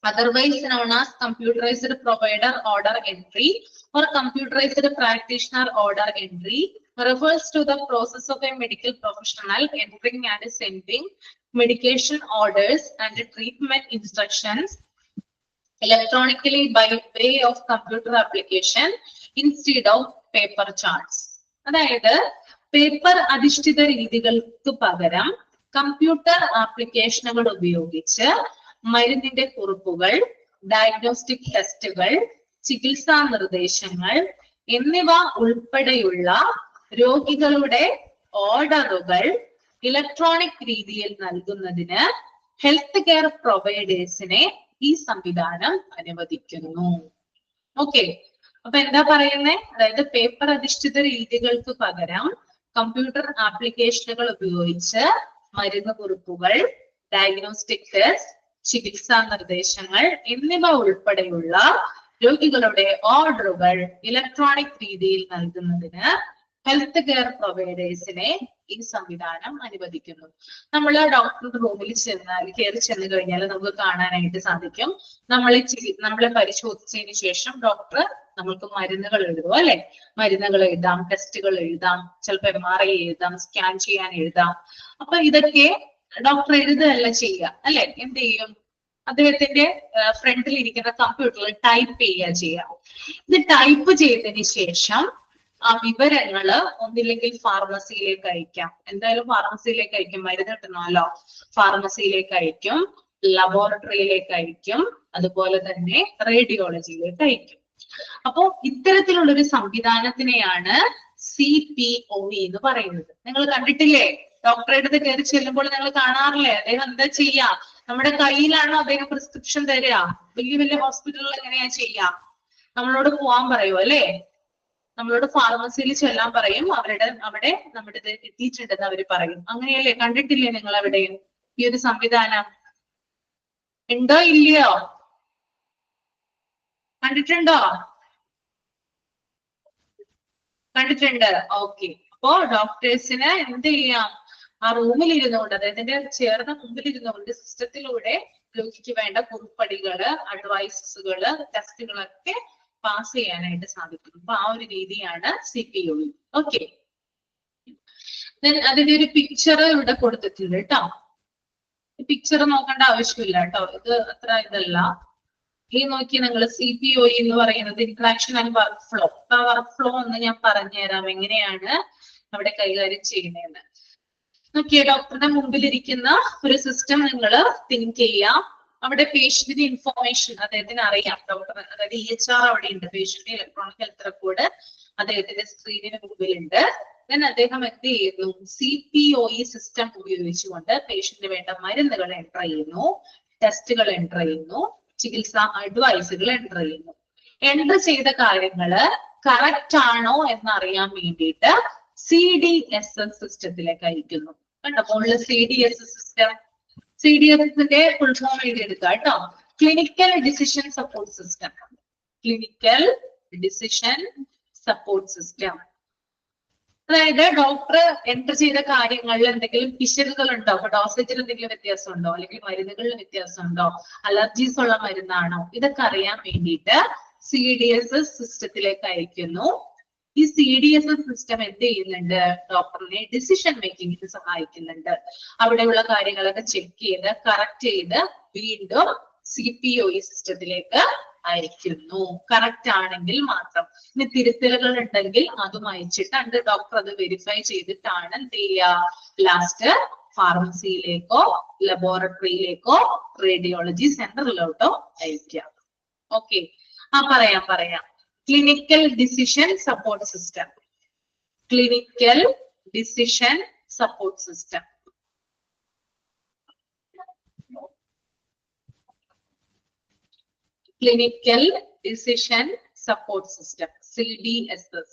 otherwise known as computerized provider order entry or computerized practitioner order entry, refers to the process of a medical professional entering and sending medication orders and treatment instructions electronically by way of computer application instead of paper charts. അതായത് paper അധിഷ്ഠിത രീതികൾക്ക് പകരം computer ആപ്ലിക്കേഷനുകൾ ഉപയോഗിച്ച് മരുന്നിന്റെ കുറിപ്പുകൾ, diagnostic ടെസ്റ്റുകൾ, ചികിത്സാ നിർദ്ദേശങ്ങൾ എന്നിവ ഉൾപ്പെടെയുള്ള രോഗികളുടെ ഓർഡറുകൾ ഇലക്ട്രോണിക് രീതിയിൽ നൽകുന്നതിന് ഹെൽത്ത് കെയർ പ്രൊവൈഡേഴ്സിനെ ഈ സംവിധാനം അനുവദിക്കുന്നു. ഓക്കെ, അപ്പൊ എന്താ പറയുന്നേ? അതായത് പേപ്പർ അധിഷ്ഠിത രീതികൾക്ക് പകരം കമ്പ്യൂട്ടർ ആപ്ലിക്കേഷനുകൾ ഉപയോഗിച്ച് മരുന്ന് കുറിപ്പുകൾ, ഡയഗ്നോസ്റ്റിക് ടെസ്റ്റ്, ചികിത്സാ നിർദ്ദേശങ്ങൾ എന്നിവ ഉൾപ്പെടെയുള്ള രോഗികളുടെ ഓർഡറുകൾ ഇലക്ട്രോണിക് രീതിയിൽ നൽകുന്നതിന് ഹെൽത്ത് കെയർ പ്രൊവൈഡേഴ്സിനെ ഈ സംവിധാനം അനുവദിക്കുന്നു. നമ്മൾ ഡോക്ടറുടെ റൂമിൽ കയറി ചെന്ന് കഴിഞ്ഞാൽ നമുക്ക് കാണാനായിട്ട് സാധിക്കും, നമ്മളെ പരിശോധിച്ചതിന് ശേഷം ഡോക്ടർ നമുക്ക് മരുന്നുകൾ എഴുതും, അല്ലെ? മരുന്നുകൾ എഴുതാം, ടെസ്റ്റുകൾ എഴുതാം, ചിലപ്പോൾ MRI എഴുതാം, സ്കാൻ ചെയ്യാൻ എഴുതാം. അപ്പൊ ഇതൊക്കെ ഡോക്ടർ എഴുതുകയല്ല ചെയ്യുക, അല്ലെ? എന്ത് ചെയ്യും? അദ്ദേഹത്തിന്റെ ഫ്രണ്ടിൽ ഇരിക്കുന്ന കമ്പ്യൂട്ടറിൽ ടൈപ്പ് ചെയ്യുക. ഇത് ടൈപ്പ് ചെയ്തതിന് ശേഷം ആ വിവരങ്ങള് ഒന്നില്ലെങ്കിൽ ഫാർമസിയിലേക്ക് അയക്കാം. എന്തായാലും ഫാർമസിയിലേക്ക് അയക്കും, മരുന്ന് കിട്ടണമല്ലോ. ഫാർമസിയിലേക്ക് അയക്കും, ലബോറട്ടറിയിലേക്ക് അയക്കും, അതുപോലെ തന്നെ റേഡിയോളജിയിലേക്ക് അയക്കും. അപ്പോ ഇത്തരത്തിലുള്ള ഒരു സംവിധാനത്തിനെയാണ് CPOE എന്ന് പറയുന്നത്. നിങ്ങൾ കണ്ടിട്ടില്ലേ? ഡോക്ടറെ അടുത്ത് കയറി ചെല്ലുമ്പോൾ നിങ്ങൾ കാണാറില്ലേ? അദ്ദേഹം എന്താ ചെയ്യാ? നമ്മുടെ കയ്യിലാണോ അദ്ദേഹം പ്രിസ്ക്രിപ്ഷൻ തരിക? വലിയ വലിയ ഹോസ്പിറ്റലുകൾ എങ്ങനെയാ ചെയ്യാ? നമ്മളോട് പോവാൻ പറയൂ, അല്ലെ? നമ്മളോട് ഫാർമസിയിൽ ചെല്ലാൻ പറയും, അവിടെ നമ്മുടെ ഇത് എത്തിയിട്ടുണ്ടെന്ന് അവര് പറയും. അങ്ങനെയല്ലേ? കണ്ടിട്ടില്ലേ നിങ്ങൾ എവിടെയും ഈ ഒരു സംവിധാനം? ഉണ്ടോ ഇല്ലയോ? കണ്ടിട്ടുണ്ടോ? കണ്ടിട്ടുണ്ട്. ഓക്കെ, അപ്പോ ഡോക്ടേഴ്സിന് എന്ത് ചെയ്യാം? ആ റൂമിൽ ഇരുന്നുകൊണ്ട്, അദ്ദേഹത്തിന്റെ ചേർന്ന മുമ്പിൽ ഇരുന്നുകൊണ്ട് സിസ്റ്റത്തിലൂടെ രോഗിക്ക് വേണ്ട കുറിപ്പടികള്, അഡ്വൈസുകള്, ടെസ്റ്റുകളൊക്കെ പാസ് ചെയ്യാനായിട്ട് സാധിക്കും. അപ്പൊ ആ ഒരു രീതിയാണ് CPOE. ഓക്കെ, അതിന്റെ ഒരു പിക്ചർ ഇവിടെ കൊടുത്തിട്ടുണ്ട് കേട്ടോ. പിക്ചർ നോക്കേണ്ട ആവശ്യമില്ല കേട്ടോ, ഇത് അത്ര ഇതല്ല. ഈ നോക്കി നിങ്ങൾ CPOE എന്ന് പറയുന്നത് ഇന്ററാക്ഷൻ ആൻഡ് വർക്ക് ഫ്ലോ. ആ വർക്ക് ഫ്ലോ ഒന്ന് ഞാൻ പറഞ്ഞുതരാം, എങ്ങനെയാണ് അവിടെ കൈകാര്യം ചെയ്യുന്നതെന്ന്. നോക്കിയേ, ഡോക്ടറുടെ മുമ്പിൽ ഇരിക്കുന്ന ഒരു സിസ്റ്റം നിങ്ങൾ തിങ്ക് ചെയ്യാം. അവിടെ പേഷ്യന്റിന്റെ ഇൻഫോർമേഷൻ അദ്ദേഹത്തിന് അറിയാം. ഡോക്ടർ, അതായത് EHR അവിടെ ഉണ്ട്, പേഷ്യന്റ് ഇലക്ട്രോണിക് ഹെൽത്ത് റെക്കോർഡ് അദ്ദേഹത്തിന്റെ സ്ക്രീനിന് മുമ്പിലുണ്ട്. ദെൻ അദ്ദേഹം എന്ത് ചെയ്യുന്നു? CPOE സിസ്റ്റം ഉപയോഗിച്ചുകൊണ്ട് പേഷ്യന്റിന് വേണ്ട മരുന്നുകൾ എൻ്റർ ചെയ്യുന്നു, ടെസ്റ്റുകൾ എൻ്റർ ചെയ്യുന്നു, ചികിത്സാ അഡ്വൈസുകൾ എൻ്റർ ചെയ്യുന്നു. എൻ്റർ ചെയ്ത കാര്യങ്ങള് കറക്റ്റ് ആണോ എന്നറിയാൻ വേണ്ടിയിട്ട് CDSS സിസ്റ്റത്തിലേക്ക് അയക്കുന്നു. കണ്ടോ മുകളിൽ CDSS സിസ്റ്റം. CDSSന്റെ ഫുൾ ഫോം എഴുതിയെടുക്കുക കേട്ടോ. Clinical decision support system. Clinical decision support system. അതായത് ഡോക്ടർ എൻ്റർ ചെയ്ത കാര്യങ്ങളിൽ എന്തെങ്കിലും പിശകുകൾ ഉണ്ടോ, അപ്പൊ ഡോസേജിൽ എന്തെങ്കിലും വ്യത്യാസം ഉണ്ടോ, അല്ലെങ്കിൽ മരുന്നുകളിൽ വ്യത്യാസം ഉണ്ടോ, അലർജീസ് ഉള്ള മരുന്നാണോ, ഇതൊക്കെ അറിയാൻ വേണ്ടിയിട്ട് CDSS സിസ്റ്റത്തിലേക്ക് അയക്കുന്നു. ഈ CDSS സിസ്റ്റം എന്ത് ചെയ്യുന്നുണ്ട്, ഡോക്ടറിനെ ഡിസിഷൻ മേക്കിങ്ങിന് സഹായിക്കുന്നുണ്ട്. അവിടെയുള്ള കാര്യങ്ങളൊക്കെ ചെക്ക് ചെയ്ത് കറക്റ്റ് ചെയ്ത് വീണ്ടും CPOE സിസ്റ്റത്തിലേക്ക് അയക്കുന്നു. കറക്റ്റ് ആണെങ്കിൽ മാത്രം. ഇനി തിരുത്തലുകൾ ഉണ്ടെങ്കിൽ അതും അയച്ചിട്ട് ഡോക്ടർ അത് വെരിഫൈ ചെയ്തിട്ടാണ് എന്ത് ചെയ്യുക, ലാസ്റ്റ് ഫാർമസിയിലേക്കോ ലബോറട്ടറിയിലേക്കോ റേഡിയോളജി സെന്ററിലോട്ടോ അയക്കുക. ഓക്കെ, പറയാം. Clinical decision support system. Clinical decision support system. Clinical decision support system, CDSS.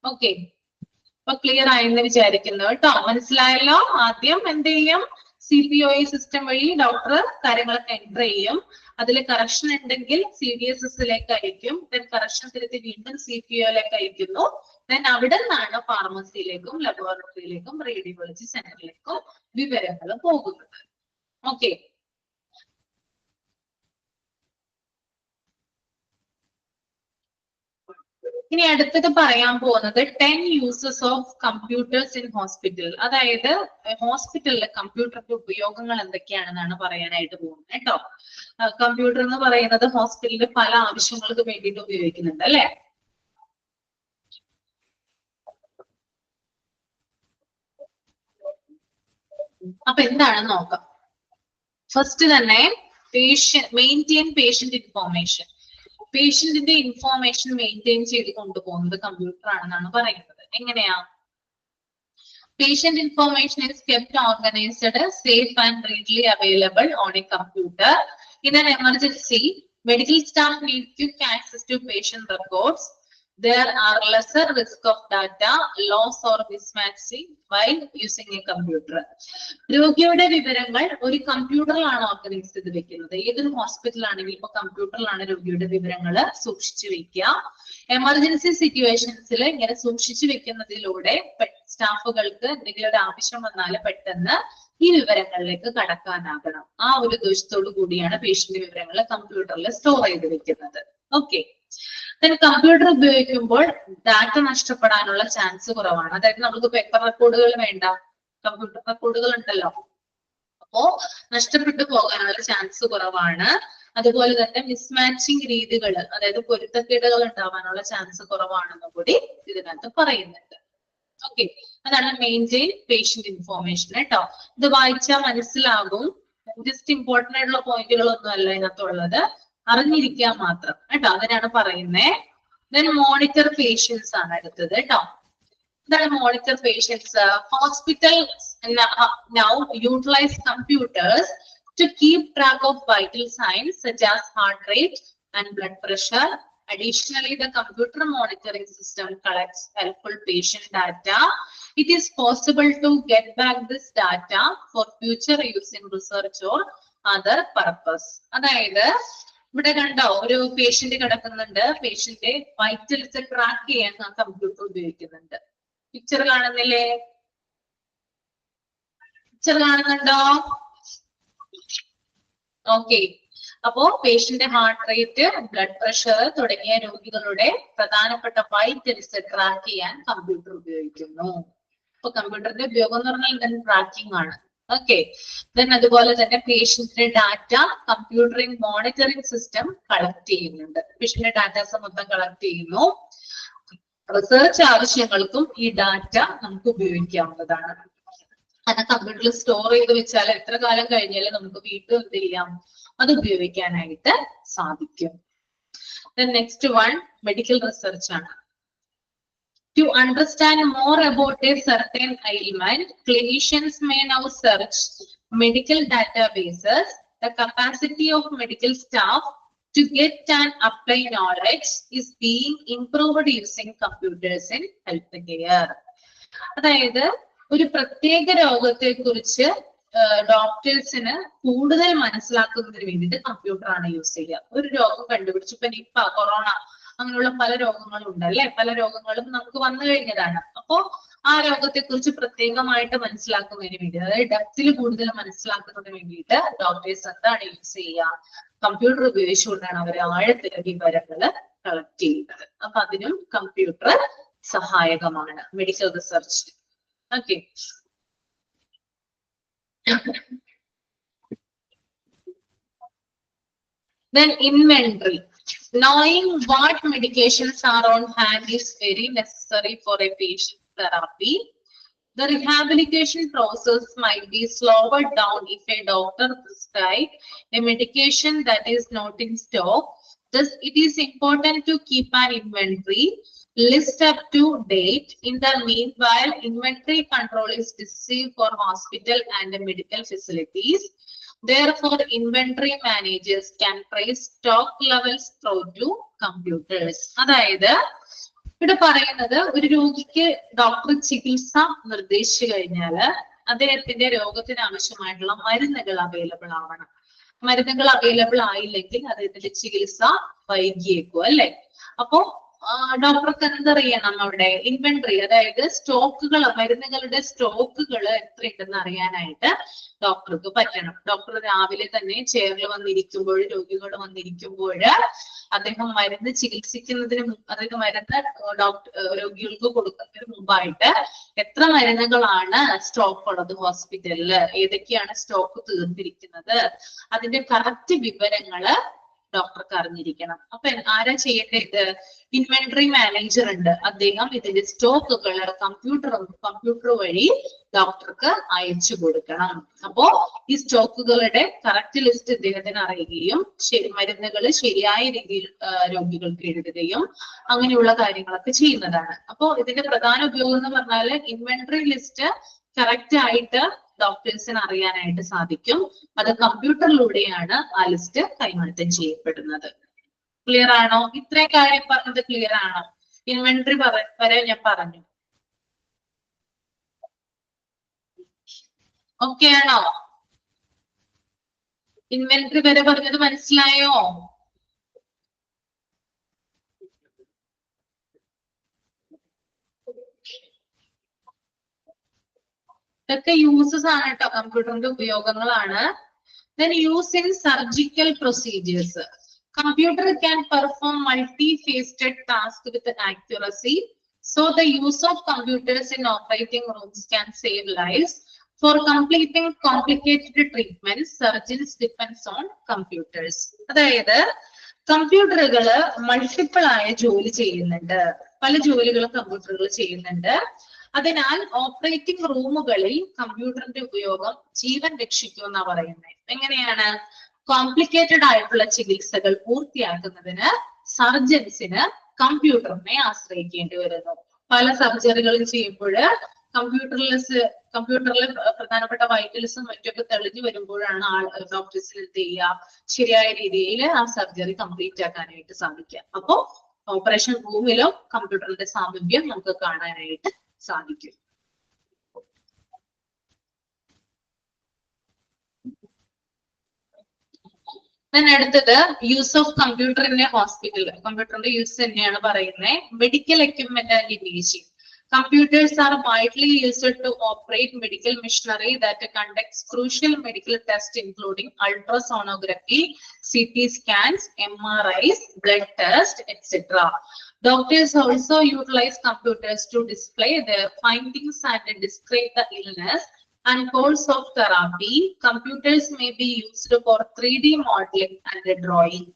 Okay, അപ്പൊ ക്ലിയർ ആയെന്ന് വിചാരിക്കുന്നു കേട്ടോ. മനസ്സിലായല്ലോ? ആദ്യം എന്ത് ചെയ്യും, CPOE സിസ്റ്റം വഴി ഡോക്ടർ കാര്യങ്ങളൊക്കെ എൻ്റർ ചെയ്യും. അതിൽ കറക്ഷൻ ഉണ്ടെങ്കിൽ CDSSലേക്ക് അയക്കും. ദെൻ കറക്ഷൻ തിരുത്തി വീണ്ടും CPOയിലേക്ക് അയക്കുന്നു. ദെൻ അവിടെ നിന്നാണ് ഫാർമസിയിലേക്കും ലബോറട്ടറിയിലേക്കും റേഡിയോളജി സെന്ററിലേക്കും വിവരങ്ങൾ പോകുന്നത്. ഓക്കെ, ഇനി അടുത്തത് പറയാൻ പോകുന്നത് 10 uses of computers in hospital. അതായത് ഹോസ്പിറ്റലിലെ കമ്പ്യൂട്ടറിന്റെ ഉപയോഗങ്ങൾ എന്തൊക്കെയാണെന്നാണ് പറയാനായിട്ട് പോകുന്നത് കേട്ടോ. കമ്പ്യൂട്ടർ എന്ന് പറയുന്നത് ഹോസ്പിറ്റലിൽ പല ആവശ്യങ്ങൾക്ക് വേണ്ടിയിട്ട് ഉപയോഗിക്കുന്നുണ്ട് അല്ലെ. അപ്പൊ എന്താണെന്ന് നോക്കാം. ഫസ്റ്റ് തന്നെ മെയിൻറ്റെയിൻ പേഷ്യന്റ് ഇൻഫോർമേഷൻ. പേഷ്യന്റിന്റെ ഇൻഫോർമേഷൻ മെയിൻറ്റെയിൻ ചെയ്ത് കൊണ്ടുപോകുന്നത് കമ്പ്യൂട്ടർ ആണെന്നാണ് പറയുന്നത്. എങ്ങനെയാ? Patient information is kept organized, safe and readily available on a computer. In an emergency, medical staff need quick access to patient records. There are lesser risk of data loss or mismatching while using a computer. രോഗിയുടെ വിവരങ്ങൾ ഒരു കമ്പ്യൂട്ടറിലാണ് organise ചെയ്ത് വെക്കുന്നത്. ഏതൊരു ഹോസ്പിറ്റലാണെങ്കിൽ ഇപ്പൊ കമ്പ്യൂട്ടറിലാണ് രോഗിയുടെ വിവരങ്ങൾ സൂക്ഷിച്ചു വെക്കുക. എമർജൻസി സിറ്റുവേഷൻസിൽ ഇങ്ങനെ സൂക്ഷിച്ചു വെക്കുന്നതിലൂടെ സ്റ്റാഫുകൾക്ക് എന്തെങ്കിലും ഒരു ആവശ്യം വന്നാൽ പെട്ടെന്ന് ഈ വിവരങ്ങളിലേക്ക് കടക്കാനാകണം. ആ ഒരു ഉദ്ദേശത്തോടു കൂടിയാണ് പേഷ്യന്റ് വിവരങ്ങൾ കമ്പ്യൂട്ടറിൽ സ്റ്റോർ ചെയ്ത് വെക്കുന്നത്. ഓക്കെ, കമ്പ്യൂട്ടർ ഉപയോഗിക്കുമ്പോൾ ഡാറ്റ നഷ്ടപ്പെടാനുള്ള ചാൻസ് കുറവാണ്. അതായത് നമുക്ക് പേപ്പർ റെക്കോർഡുകൾ വേണ്ട, കമ്പ്യൂട്ടർ റെക്കോർഡുകൾ ഉണ്ടല്ലോ, അപ്പോ നഷ്ടപ്പെട്ടു പോകാനുള്ള ചാൻസ് കുറവാണ്. അതുപോലെ തന്നെ മിസ്മാച്ചിങ് രീതികൾ, അതായത് പൊരുത്തക്കേടുകൾ ഉണ്ടാവാനുള്ള ചാൻസ് കുറവാണെന്നും കൂടി ഇതിനകത്ത് പറയുന്നുണ്ട്. ഓക്കെ, അതാണ് മെയിൻറ്റെയിൻ പേഷ്യന്റ് ഇൻഫോർമേഷൻ കേട്ടോ. ഇത് വായിച്ചാൽ മനസ്സിലാകും. ജസ്റ്റ് ഇമ്പോർട്ടന്റ് ആയിട്ടുള്ള പോയിന്റുകളൊന്നും അല്ല ഇതിനകത്തുള്ളത്, അറിഞ്ഞിരിക്കാൻ മാത്രം കേട്ടോ. അതിനാണ് പറയുന്നത്. ദെൻ മോണിറ്റർ പേഷ്യൻസ് ആണ് അടുത്തത് കേട്ടോ. എന്താണ് monitor patients? Hospitals now utilize computers to keep track of vital signs such as heart rate and blood pressure. Additionally, the computer monitoring system collects helpful patient data. It is possible to get back this data for future use in research or other purpose. അതായത് ഇവിടെ കണ്ടോ, ഒരു patient കിടക്കുന്നുണ്ട്. Patient vitals track ചെയ്യാൻ computer ഉപയോഗിക്കുന്നുണ്ട്. Picture കാണുന്നില്ലേ? Picture കാണുന്നുണ്ടോ? Okay, അപ്പോ patient heart rate, blood pressure തുടങ്ങിയ രോഗികളുടെ പ്രധാനപ്പെട്ട വൈറ്റൽസ് ട്രാക്ക് ചെയ്യാൻ കമ്പ്യൂട്ടർ ഉപയോഗിക്കുന്നു. അപ്പൊ കമ്പ്യൂട്ടറിന്റെ ഉപയോഗം എന്ന് പറഞ്ഞാൽ ട്രാക്കിംഗ് ആണ്. ഓക്കെ, ദെൻ അതുപോലെ തന്നെ പേഷ്യന്റിന്റെ data computering monitoring system collect ചെയ്യുന്നുണ്ട്. പേഷ്യന്റിന്റെ ഡാറ്റാസ് മൊത്തം കളക്ട് ചെയ്യുന്നു. റിസർച്ച് ആവശ്യങ്ങൾക്കും ഈ ഡാറ്റ നമുക്ക് ഉപയോഗിക്കാവുന്നതാണ്. അത് കമ്പ്യൂട്ടറിൽ സ്റ്റോർ ചെയ്ത് വെച്ചാൽ എത്ര കാലം കഴിഞ്ഞാലും നമുക്ക് വീണ്ടും എന്ത് ചെയ്യാം, അത് ഉപയോഗിക്കാനായിട്ട് സാധിക്കും. നെക്സ്റ്റ് വൺ മെഡിക്കൽ റിസർച്ച് ആണ്. To understand more about a certain ailment, clinicians may now search medical databases. The capacity of medical staff to get and apply knowledge is being improved using computers in healthcare. അതായത് ഒരു പ്രത്യേക രോഗത്തെ കുറിച്ച് ഡോക്ടേഴ്സിന് കൂടുതൽ മനസ്സിലാക്കുന്നതിന് വേണ്ടിയിട്ട് കമ്പ്യൂട്ടറാണ് use ചെയ്യുക. ഒരു രോഗം കണ്ടുപിടിച്ചു, ഇപ്പൊ നിപ്പ, കൊറോണ അങ്ങനെയുള്ള പല രോഗങ്ങളും ഉണ്ട് അല്ലെ. പല രോഗങ്ങളും നമുക്ക് വന്നു കഴിഞ്ഞതാണ്. അപ്പോ ആ രോഗത്തെ കുറിച്ച് പ്രത്യേകമായിട്ട് മനസ്സിലാക്കുന്നതിന് വേണ്ടി, അതായത് ഡെപ്തിൽ കൂടുതൽ മനസ്സിലാക്കുന്നതിന് വേണ്ടിയിട്ട് ഡോക്ടേഴ്സ് എന്താണ് യൂസ് ചെയ്യുക, കമ്പ്യൂട്ടർ ഉപയോഗിച്ചുകൊണ്ടാണ് അവർ ആഴത്തിലെ വിവരങ്ങള് കളക്ട് ചെയ്യുന്നത്. അപ്പൊ അതിനും കമ്പ്യൂട്ടർ സഹായകമാണ് medical research. Okay. Then inventory. Knowing what medications are on hand is very necessary for a patient therapy. The rehabilitation process might be slowed down if a doctor prescribes a medication that is not in stock. Thus, it is important to keep an inventory list up to date. In the meanwhile, inventory control is decisive for hospital and medical facilities. Therefore, inventory managers can trace stock levels through to computers. അതായത് ഇവിടെ പറയുന്നത്, ഒരു രോഗിക്ക് doctor ചികിത്സ നിർദ്ദേശിച്ചു കഴിഞ്ഞാല് അദ്ദേഹത്തിന്റെ രോഗത്തിന് ആവശ്യമായിട്ടുള്ള മരുന്നുകൾ അവൈലബിൾ ആവണം. മരുന്നുകൾ അവൈലബിൾ ആയില്ലെങ്കിൽ അദ്ദേഹത്തിന്റെ ചികിത്സ വൈകിയേക്കും അല്ലെ. അപ്പോ ഡോക്ടർക്ക് എന്തറിയണം, അവിടെ ഇൻവെന്ററി, അതായത് സ്റ്റോക്കുകൾ, മരുന്നുകളുടെ സ്റ്റോക്കുകൾ എത്രയുണ്ടെന്ന് അറിയാനായിട്ട് ഡോക്ടർക്ക് പറ്റണം. ഡോക്ടർ രാവിലെ തന്നെ ചെയറിൽ വന്നിരിക്കുമ്പോൾ, രോഗികൾ വന്നിരിക്കുമ്പോൾ അദ്ദേഹം മരുന്ന് ചികിത്സിക്കുന്നതിന്, അതായത് മരുന്ന് രോഗികൾക്ക് കൊടുക്കുന്നതിന് മുമ്പായിട്ട് എത്ര മരുന്നുകളാണ് സ്റ്റോക്ക് ഉള്ളത് ഹോസ്പിറ്റലില്, ഏതൊക്കെയാണ് സ്റ്റോക്ക് തീർന്നിരിക്കുന്നത്, അതിന്റെ കറക്റ്റ് വിവരങ്ങള് ഡോക്ടർക്ക് അറിഞ്ഞിരിക്കണം. അപ്പൊ ആരാ ചെയ്യേണ്ടത്? ഇൻവെന്ററി മാനേജർ ഉണ്ട്, അദ്ദേഹം ഇതിന്റെ സ്റ്റോക്കുകൾ കമ്പ്യൂട്ടർ വഴി ഡോക്ടർക്ക് അയച്ചു കൊടുക്കണം. അപ്പോ ഈ സ്റ്റോക്കുകളുടെ കറക്റ്റ് ലിസ്റ്റ് ഇദ്ദേഹത്തിന് അറിയുകയും മരുന്നുകൾ ശരിയായ രീതിയിൽ രോഗികൾക്ക് എഴുതുകയും അങ്ങനെയുള്ള കാര്യങ്ങളൊക്കെ ചെയ്യുന്നതാണ്. അപ്പോ ഇതിന്റെ പ്രധാന ഉപയോഗം എന്ന് പറഞ്ഞാല് ഇൻവെന്ററി ലിസ്റ്റ് കറക്റ്റ് ആയിട്ട് ഡോക്ടേഴ്സിന് അറിയാനായിട്ട് സാധിക്കും. അത് കമ്പ്യൂട്ടറിലൂടെയാണ് ആ ലിസ്റ്റ് കൈമാറ്റം ചെയ്യപ്പെടുന്നത്. ക്ലിയർ ആണോ? ഇത്രയും കാര്യം പറഞ്ഞത് ക്ലിയർ ആണോ? ഇൻവെന്ററി വരെ ഞാൻ പറഞ്ഞു. ഓക്കെ ആണോ? ഇൻവെന്ററി വരെ പറഞ്ഞത് മനസ്സിലായോ? ഇതൊക്കെ യൂസസ് ആണ് കേട്ടോ, കമ്പ്യൂട്ടറിന്റെ ഉപയോഗങ്ങളാണ്. Then use in surgical procedures. Computer can perform multi-faceted tasks with accuracy. So the use of computers in operating rooms can save lives. For completing complicated treatments, surgeons depends on computers. അതായത് കമ്പ്യൂട്ടറുകള് multiple ആയ ജോലി ചെയ്യുന്നുണ്ട്, പല ജോലികളും കമ്പ്യൂട്ടറുകൾ ചെയ്യുന്നുണ്ട്. അതിനാൽ operating റൂമുകളിൽ കമ്പ്യൂട്ടറിന്റെ ഉപയോഗം ജീവൻ രക്ഷിക്കുമെന്നാ പറയുന്നത്. എങ്ങനെയാണ്? കോംപ്ലിക്കേറ്റഡ് ആയിട്ടുള്ള ചികിത്സകൾ പൂർത്തിയാക്കുന്നതിന് സർജൻസിന് കമ്പ്യൂട്ടറിനെ ആശ്രയിക്കേണ്ടി വരുന്നു. പല സർജറികളും ചെയ്യുമ്പോൾ കമ്പ്യൂട്ടറിൽ പ്രധാനപ്പെട്ട വൈറ്റൽസും മറ്റൊക്കെ തെളിഞ്ഞു വരുമ്പോഴാണ് ഡോക്ടേഴ്സിന് എന്ത് ചെയ്യുക, ശരിയായ രീതിയിൽ ആ സർജറി കംപ്ലീറ്റ് ആക്കാനായിട്ട് സാധിക്കുക. അപ്പോ ഓപ്പറേഷൻ റൂമിലും കമ്പ്യൂട്ടറിന്റെ സാമീപ്യം നമുക്ക് കാണാനായിട്ട് സാധിക്കും. അടുത്തത് use of computer in A hospital. കമ്പ്യൂട്ടറിന്റെ യൂസ് തന്നെയാണ് പറയുന്നത്. Medical equipment and imaging. Computers are widely used to operate medical machinery that conducts crucial medical tests including ultrasonography, CT scans, MRIs, blood tests, etc. Doctors also utilize computers to display their findings and describe the illness and course of therapy. Computers may be used for 3D modeling and drawing.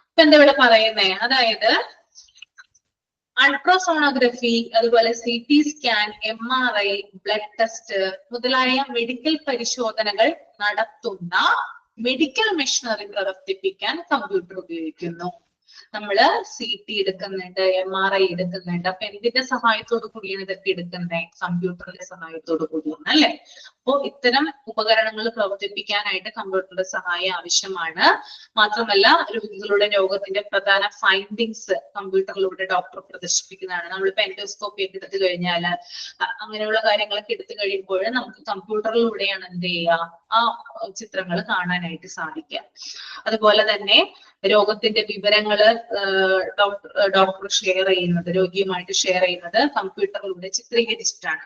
ഇപ്പൊ എന്താ ഇവിടെ പറയുന്നേ? അതായത് ultrasonography, അതുപോലെ CT scan, MRI, blood test മുതലായ medical പരിശോധനകൾ നടത്തുന്ന medical machinery പ്രവർത്തിപ്പിക്കാൻ കമ്പ്യൂട്ടർ ഉപയോഗിക്കുന്നു. നമ്മള് CT എടുക്കുന്നുണ്ട്, MRI എടുക്കുന്നുണ്ട്. അപ്പൊ എന്തിന്റെ സഹായത്തോടു കൂടിയാണ് ഇതൊക്കെ എടുക്കുന്നത്? കമ്പ്യൂട്ടറിന്റെ സഹായത്തോടു കൂടിയാണ് അല്ലെ. അപ്പോ ഇത്തരം ഉപകരണങ്ങൾ പ്രവർത്തിപ്പിക്കാനായിട്ട് കമ്പ്യൂട്ടറിന്റെ സഹായം ആവശ്യമാണ്. മാത്രമല്ല രോഗികളുടെ രോഗത്തിന്റെ പ്രധാന ഫൈൻഡിങ്സ് കമ്പ്യൂട്ടറിലൂടെ ഡോക്ടർ പ്രദർശിപ്പിക്കുന്നതാണ്. നമ്മളിപ്പോ എൻഡോസ്കോപ്പി ഒക്കെ എടുത്തു കഴിഞ്ഞാല് അങ്ങനെയുള്ള കാര്യങ്ങളൊക്കെ എടുത്തു കഴിയുമ്പോൾ നമുക്ക് കമ്പ്യൂട്ടറിലൂടെയാണ് എന്ത് ചെയ്യുക, ആ ചിത്രങ്ങൾ കാണാനായിട്ട് സാധിക്കുക. അതുപോലെ തന്നെ രോഗത്തിന്റെ വിവരങ്ങൾ വിവരങ്ങള് ഡോക്ടർ ഷെയർ ചെയ്യുന്നത്, രോഗിയുമായിട്ട് ഷെയർ ചെയ്യുന്നത് കമ്പ്യൂട്ടറിലൂടെ ചിത്രീകരിച്ചിട്ടാണ്.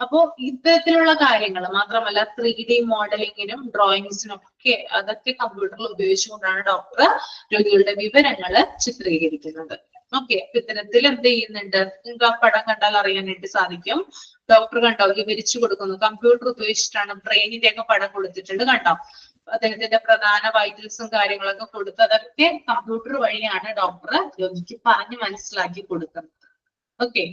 അപ്പോ ഇത്തരത്തിലുള്ള കാര്യങ്ങൾ മാത്രമല്ല 3D മോഡലിങ്ങിനും ഡ്രോയിങ്സിനും ഒക്കെ അതൊക്കെ കമ്പ്യൂട്ടറിൽ ഉപയോഗിച്ചുകൊണ്ടാണ് ഡോക്ടർ രോഗികളുടെ വിവരങ്ങള് ചിത്രീകരിക്കുന്നത്. ഓക്കെ, ഇത്തരത്തിൽ എന്ത് ചെയ്യുന്നുണ്ട്, നിങ്ങൾക്ക് ആ പടം കണ്ടാൽ അറിയാനായിട്ട് സാധിക്കും. ഡോക്ടർ കണ്ടോ വിവരിച്ചു കൊടുക്കുന്നു, കമ്പ്യൂട്ടർ ഉപയോഗിച്ചിട്ടാണ്, ബ്രെയിനിന്റെ ഒക്കെ പടം കൊടുത്തിട്ടുണ്ട് കണ്ടോ, അദ്ദേഹത്തിന്റെ പ്രധാന വൈറ്റൽസും കാര്യങ്ങളൊക്കെ കൊടുത്ത് അതൊക്കെ കമ്പ്യൂട്ടർ വഴിയാണ് ഡോക്ടർ രോഗിക്ക് പറഞ്ഞ് മനസ്സിലാക്കി കൊടുക്കുന്നത്. ഓക്കെ,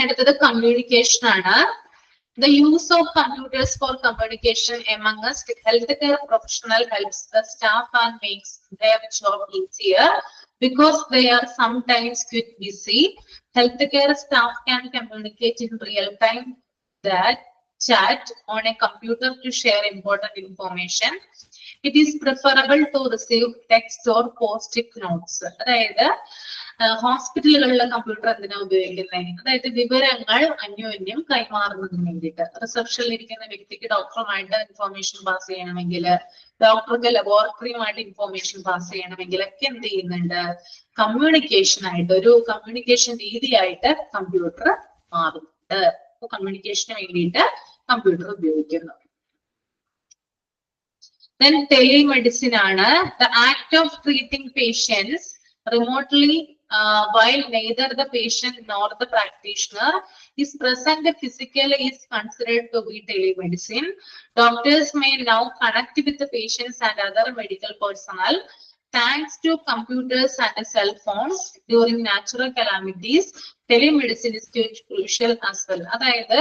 അടുത്തത് കമ്മ്യൂണിക്കേഷൻ ആണ്. The use of computers for communication among us healthcare professional helps the staff and makes their job easier because they are sometimes quite busy. Healthcare staff can communicate in real time, that chat on a computer to share important information. It is preferable to receive text or post-it notes. അതായത് ഹോസ്പിറ്റലുകളിലെ computer എന്തിനാ ഉപയോഗിക്കുന്നത്, അതായത് വിവരങ്ങൾ അന്യോന്യം കൈമാറുന്നതിന് വേണ്ടിയിട്ട്. റിസപ്ഷനിൽ ഇരിക്കുന്ന വ്യക്തിക്ക് ഡോക്ടറുമായിട്ട് information pass ചെയ്യണമെങ്കിൽ, ഡോക്ടർക്ക് ലബോറട്ടറിയുമായിട്ട് ഇൻഫോർമേഷൻ പാസ് ചെയ്യണമെങ്കിൽ ഒക്കെ എന്ത് ചെയ്യുന്നുണ്ട്, കമ്മ്യൂണിക്കേഷൻ ആയിട്ട്, ഒരു കമ്മ്യൂണിക്കേഷൻ രീതിയായിട്ട് കമ്പ്യൂട്ടർ മാറുന്നുണ്ട്. കമ്മ്യൂണിക്കേഷന് വേണ്ടിയിട്ട് കമ്പ്യൂട്ടർ ഉപയോഗിക്കുന്നു. Then telemedicine ആണ്. The act of treating patients remotely while neither the patient nor the practitioner is present physically is considered to be telemedicine. Doctors may now connect with the patients and other medical personnel thanks to computers and cell phones during natural calamities. Telemedicine is crucial as well. അതായത്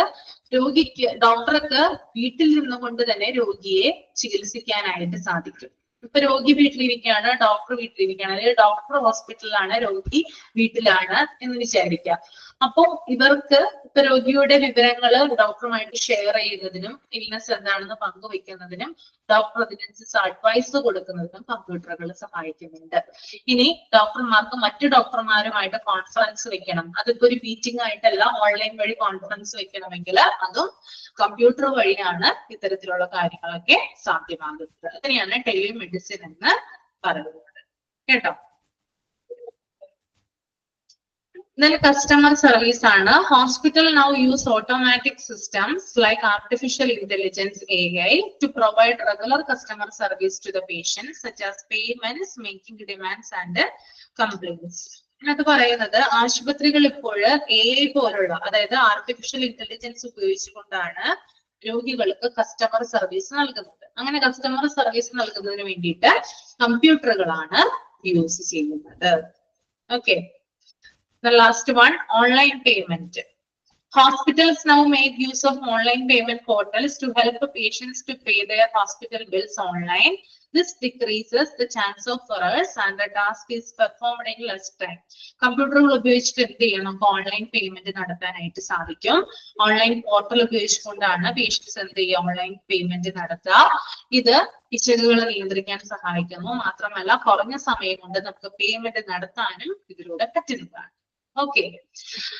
രോഗിക്ക്, ഡോക്ടർക്ക് വീട്ടിൽ നിന്നുകൊണ്ട് തന്നെ രോഗിയെ ചികിത്സിക്കാനായിട്ട് സാധിക്കും. ഇപ്പൊ രോഗി വീട്ടിലിരിക്കുകയാണ്, ഡോക്ടർ വീട്ടിലിരിക്കുകയാണ്, അല്ലെങ്കിൽ ഡോക്ടർ ഹോസ്പിറ്റലിലാണ്, രോഗി വീട്ടിലാണ് എന്ന് വിചാരിക്കുക. അപ്പൊ ഇവർക്ക് ഇപ്പൊ രോഗിയുടെ വിവരങ്ങള് ഡോക്ടറുമായിട്ട് ഷെയർ ചെയ്യുന്നതിനും ഇൽനെസ് എന്താണെന്ന് പങ്കുവെക്കുന്നതിനും ഡോക്ടർ അതിനനുസരിച്ച് അഡ്വൈസ് കൊടുക്കുന്നതിനും കമ്പ്യൂട്ടറുകൾ സഹായിക്കുന്നുണ്ട്. ഇനി ഡോക്ടർമാർക്ക് മറ്റു ഡോക്ടർമാരുമായിട്ട് കോൺഫറൻസ് വെക്കണം, അതിപ്പോ ഒരു മീറ്റിംഗ് ആയിട്ടല്ല, ഓൺലൈൻ വഴി കോൺഫറൻസ് വെക്കണമെങ്കിൽ അതും കമ്പ്യൂട്ടർ വഴിയാണ് ഇത്തരത്തിലുള്ള കാര്യങ്ങളൊക്കെ സാധ്യമാകുന്നത്. അതിനെയാണ് ടെലിമെഡിസിൻ എന്ന് പറയുന്നത് കേട്ടോ. Then customer service ആണ്. Hospital now use automatic systems like artificial intelligence AI to provide regular customer service to the patients such as payments, making demands and complaints. അത് പറയുന്നത് ആശുപത്രികൾ ഇപ്പോൾ AI പോലുള്ള, അതായത് ആർട്ടിഫിഷ്യൽ ഇന്റലിജൻസ് ഉപയോഗിച്ചുകൊണ്ടാണ് രോഗികൾക്ക് കസ്റ്റമർ സർവീസ് നൽകുന്നത്. അങ്ങനെ കസ്റ്റമർ സർവീസ് നൽകുന്നതിന് വേണ്ടിയിട്ട് കമ്പ്യൂട്ടറുകളാണ് യൂസ് ചെയ്യുന്നത്. Okay, the last one, online payment. Hospitals now make use of online payment portals to help patients to pay their hospital bills online. This decreases the chance of errors and the task is performed in less time. കമ്പ്യൂട്ടറുകൾ ഉപയോഗിച്ചിട്ട് എന്ത് ചെയ്യണം, നമുക്ക് online payment നടത്താനായിട്ട് സാധിക്കും. Online portal ഉപയോഗിച്ചുകൊണ്ടാണ് patients എന്ത് ചെയ്യുക, ഓൺലൈൻ പേയ്മെന്റ് നടത്തുക. ഇത് പിശകുകൾ നിയന്ത്രിക്കാൻ സഹായിക്കുന്നു. മാത്രമല്ല കുറഞ്ഞ സമയം കൊണ്ട് നമുക്ക് പേയ്മെന്റ് നടത്താനും ഇതിലൂടെ പറ്റുന്നതാണ്. ഓക്കെ,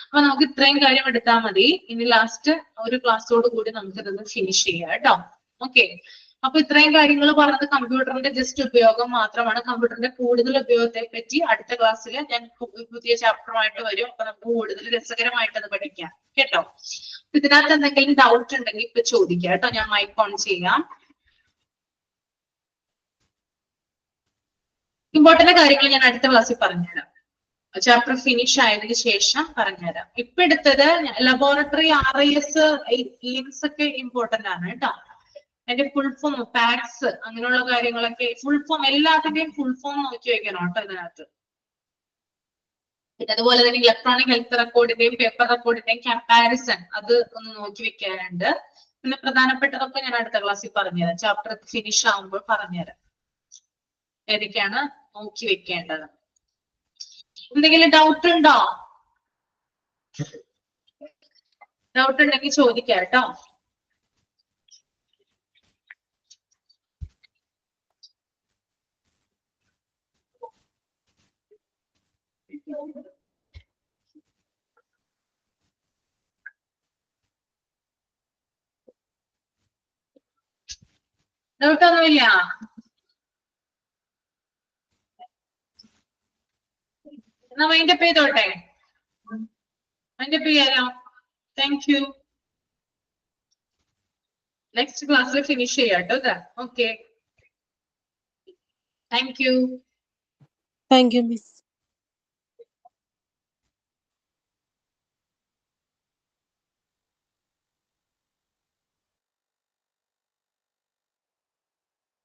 അപ്പൊ നമുക്ക് ഇത്രയും കാര്യം എടുത്താൽ മതി. ഇനി ലാസ്റ്റ് ഒരു ക്ലാസ്സോട് കൂടി നമുക്കിതൊന്ന് ഫിനിഷ് ചെയ്യാം കേട്ടോ. ഓക്കെ, അപ്പൊ ഇത്രയും കാര്യങ്ങൾ പറഞ്ഞത് കമ്പ്യൂട്ടറിന്റെ ജസ്റ്റ് ഉപയോഗം മാത്രമാണ്. കമ്പ്യൂട്ടറിന്റെ കൂടുതൽ ഉപയോഗത്തെ പറ്റി അടുത്ത ക്ലാസ്സിൽ ഞാൻ പുതിയ ചാപ്റ്ററുമായിട്ട് വരും. അപ്പൊ നമുക്ക് കൂടുതൽ രസകരമായിട്ട് അത് പഠിക്കാം കേട്ടോ. ഇതിനകത്ത് എന്തെങ്കിലും ഡൗട്ട് ഉണ്ടെങ്കിൽ ഇപ്പൊ ചോദിക്കാം കേട്ടോ. ഞാൻ മൈക്ക് ഓൺ ചെയ്യാം. ഇമ്പോർട്ടന്റ് കാര്യങ്ങൾ ഞാൻ അടുത്ത ക്ലാസ്സിൽ പറഞ്ഞുതരാം. ചാപ്റ്റർ ഫിനിഷ് ആയതിനു ശേഷം പറഞ്ഞുതരാം. ഇപ്പൊ എടുത്തത് ലബോറട്ടറി RIS ലിങ്ക്സ് ഒക്കെ ഇമ്പോർട്ടന്റ് ആണ് കേട്ടോ. അതിന്റെ ഫുൾ ഫോം, പാക്സ്, അങ്ങനെയുള്ള കാര്യങ്ങളൊക്കെ ഫുൾ ഫോം, എല്ലാത്തിന്റെയും ഫുൾ ഫോം നോക്കി വെക്കണം കേട്ടോ ഇതിനകത്ത്. പിന്നെ അതുപോലെ തന്നെ ഇലക്ട്രോണിക് ഹെൽത്ത് റെക്കോർഡിന്റെയും പേപ്പർ റെക്കോർഡിന്റെയും കമ്പാരിസൺ, അത് ഒന്ന് നോക്കി വെക്കാനുണ്ട്. പിന്നെ പ്രധാനപ്പെട്ടതൊക്കെ ഞാൻ അടുത്ത ക്ലാസ്സിൽ പറഞ്ഞുതരാം. ചാപ്റ്റർ ഫിനിഷ് ആകുമ്പോൾ പറഞ്ഞുതരാം ഏതൊക്കെയാണ് നോക്കി വെക്കേണ്ടത്. എന്തെങ്കിലും ഡൗട്ട് ഉണ്ടോ? ഡൗട്ട് ഉണ്ടെങ്കിൽ ചോദിക്കാം കേട്ടോ. ഡൗട്ടൊന്നുമില്ല. എന്നാ വൈൻഡപ്പ് ചെയ്തോട്ടെ. വൈൻഡപ്പ് ചെയ്യാലോ. Thank you. നെക്സ്റ്റ് ക്ലാസ്സിൽ ഫിനിഷ് ചെയ്യാട്ടോ ഇതാ. Okay. Thank you. Thank you, Miss.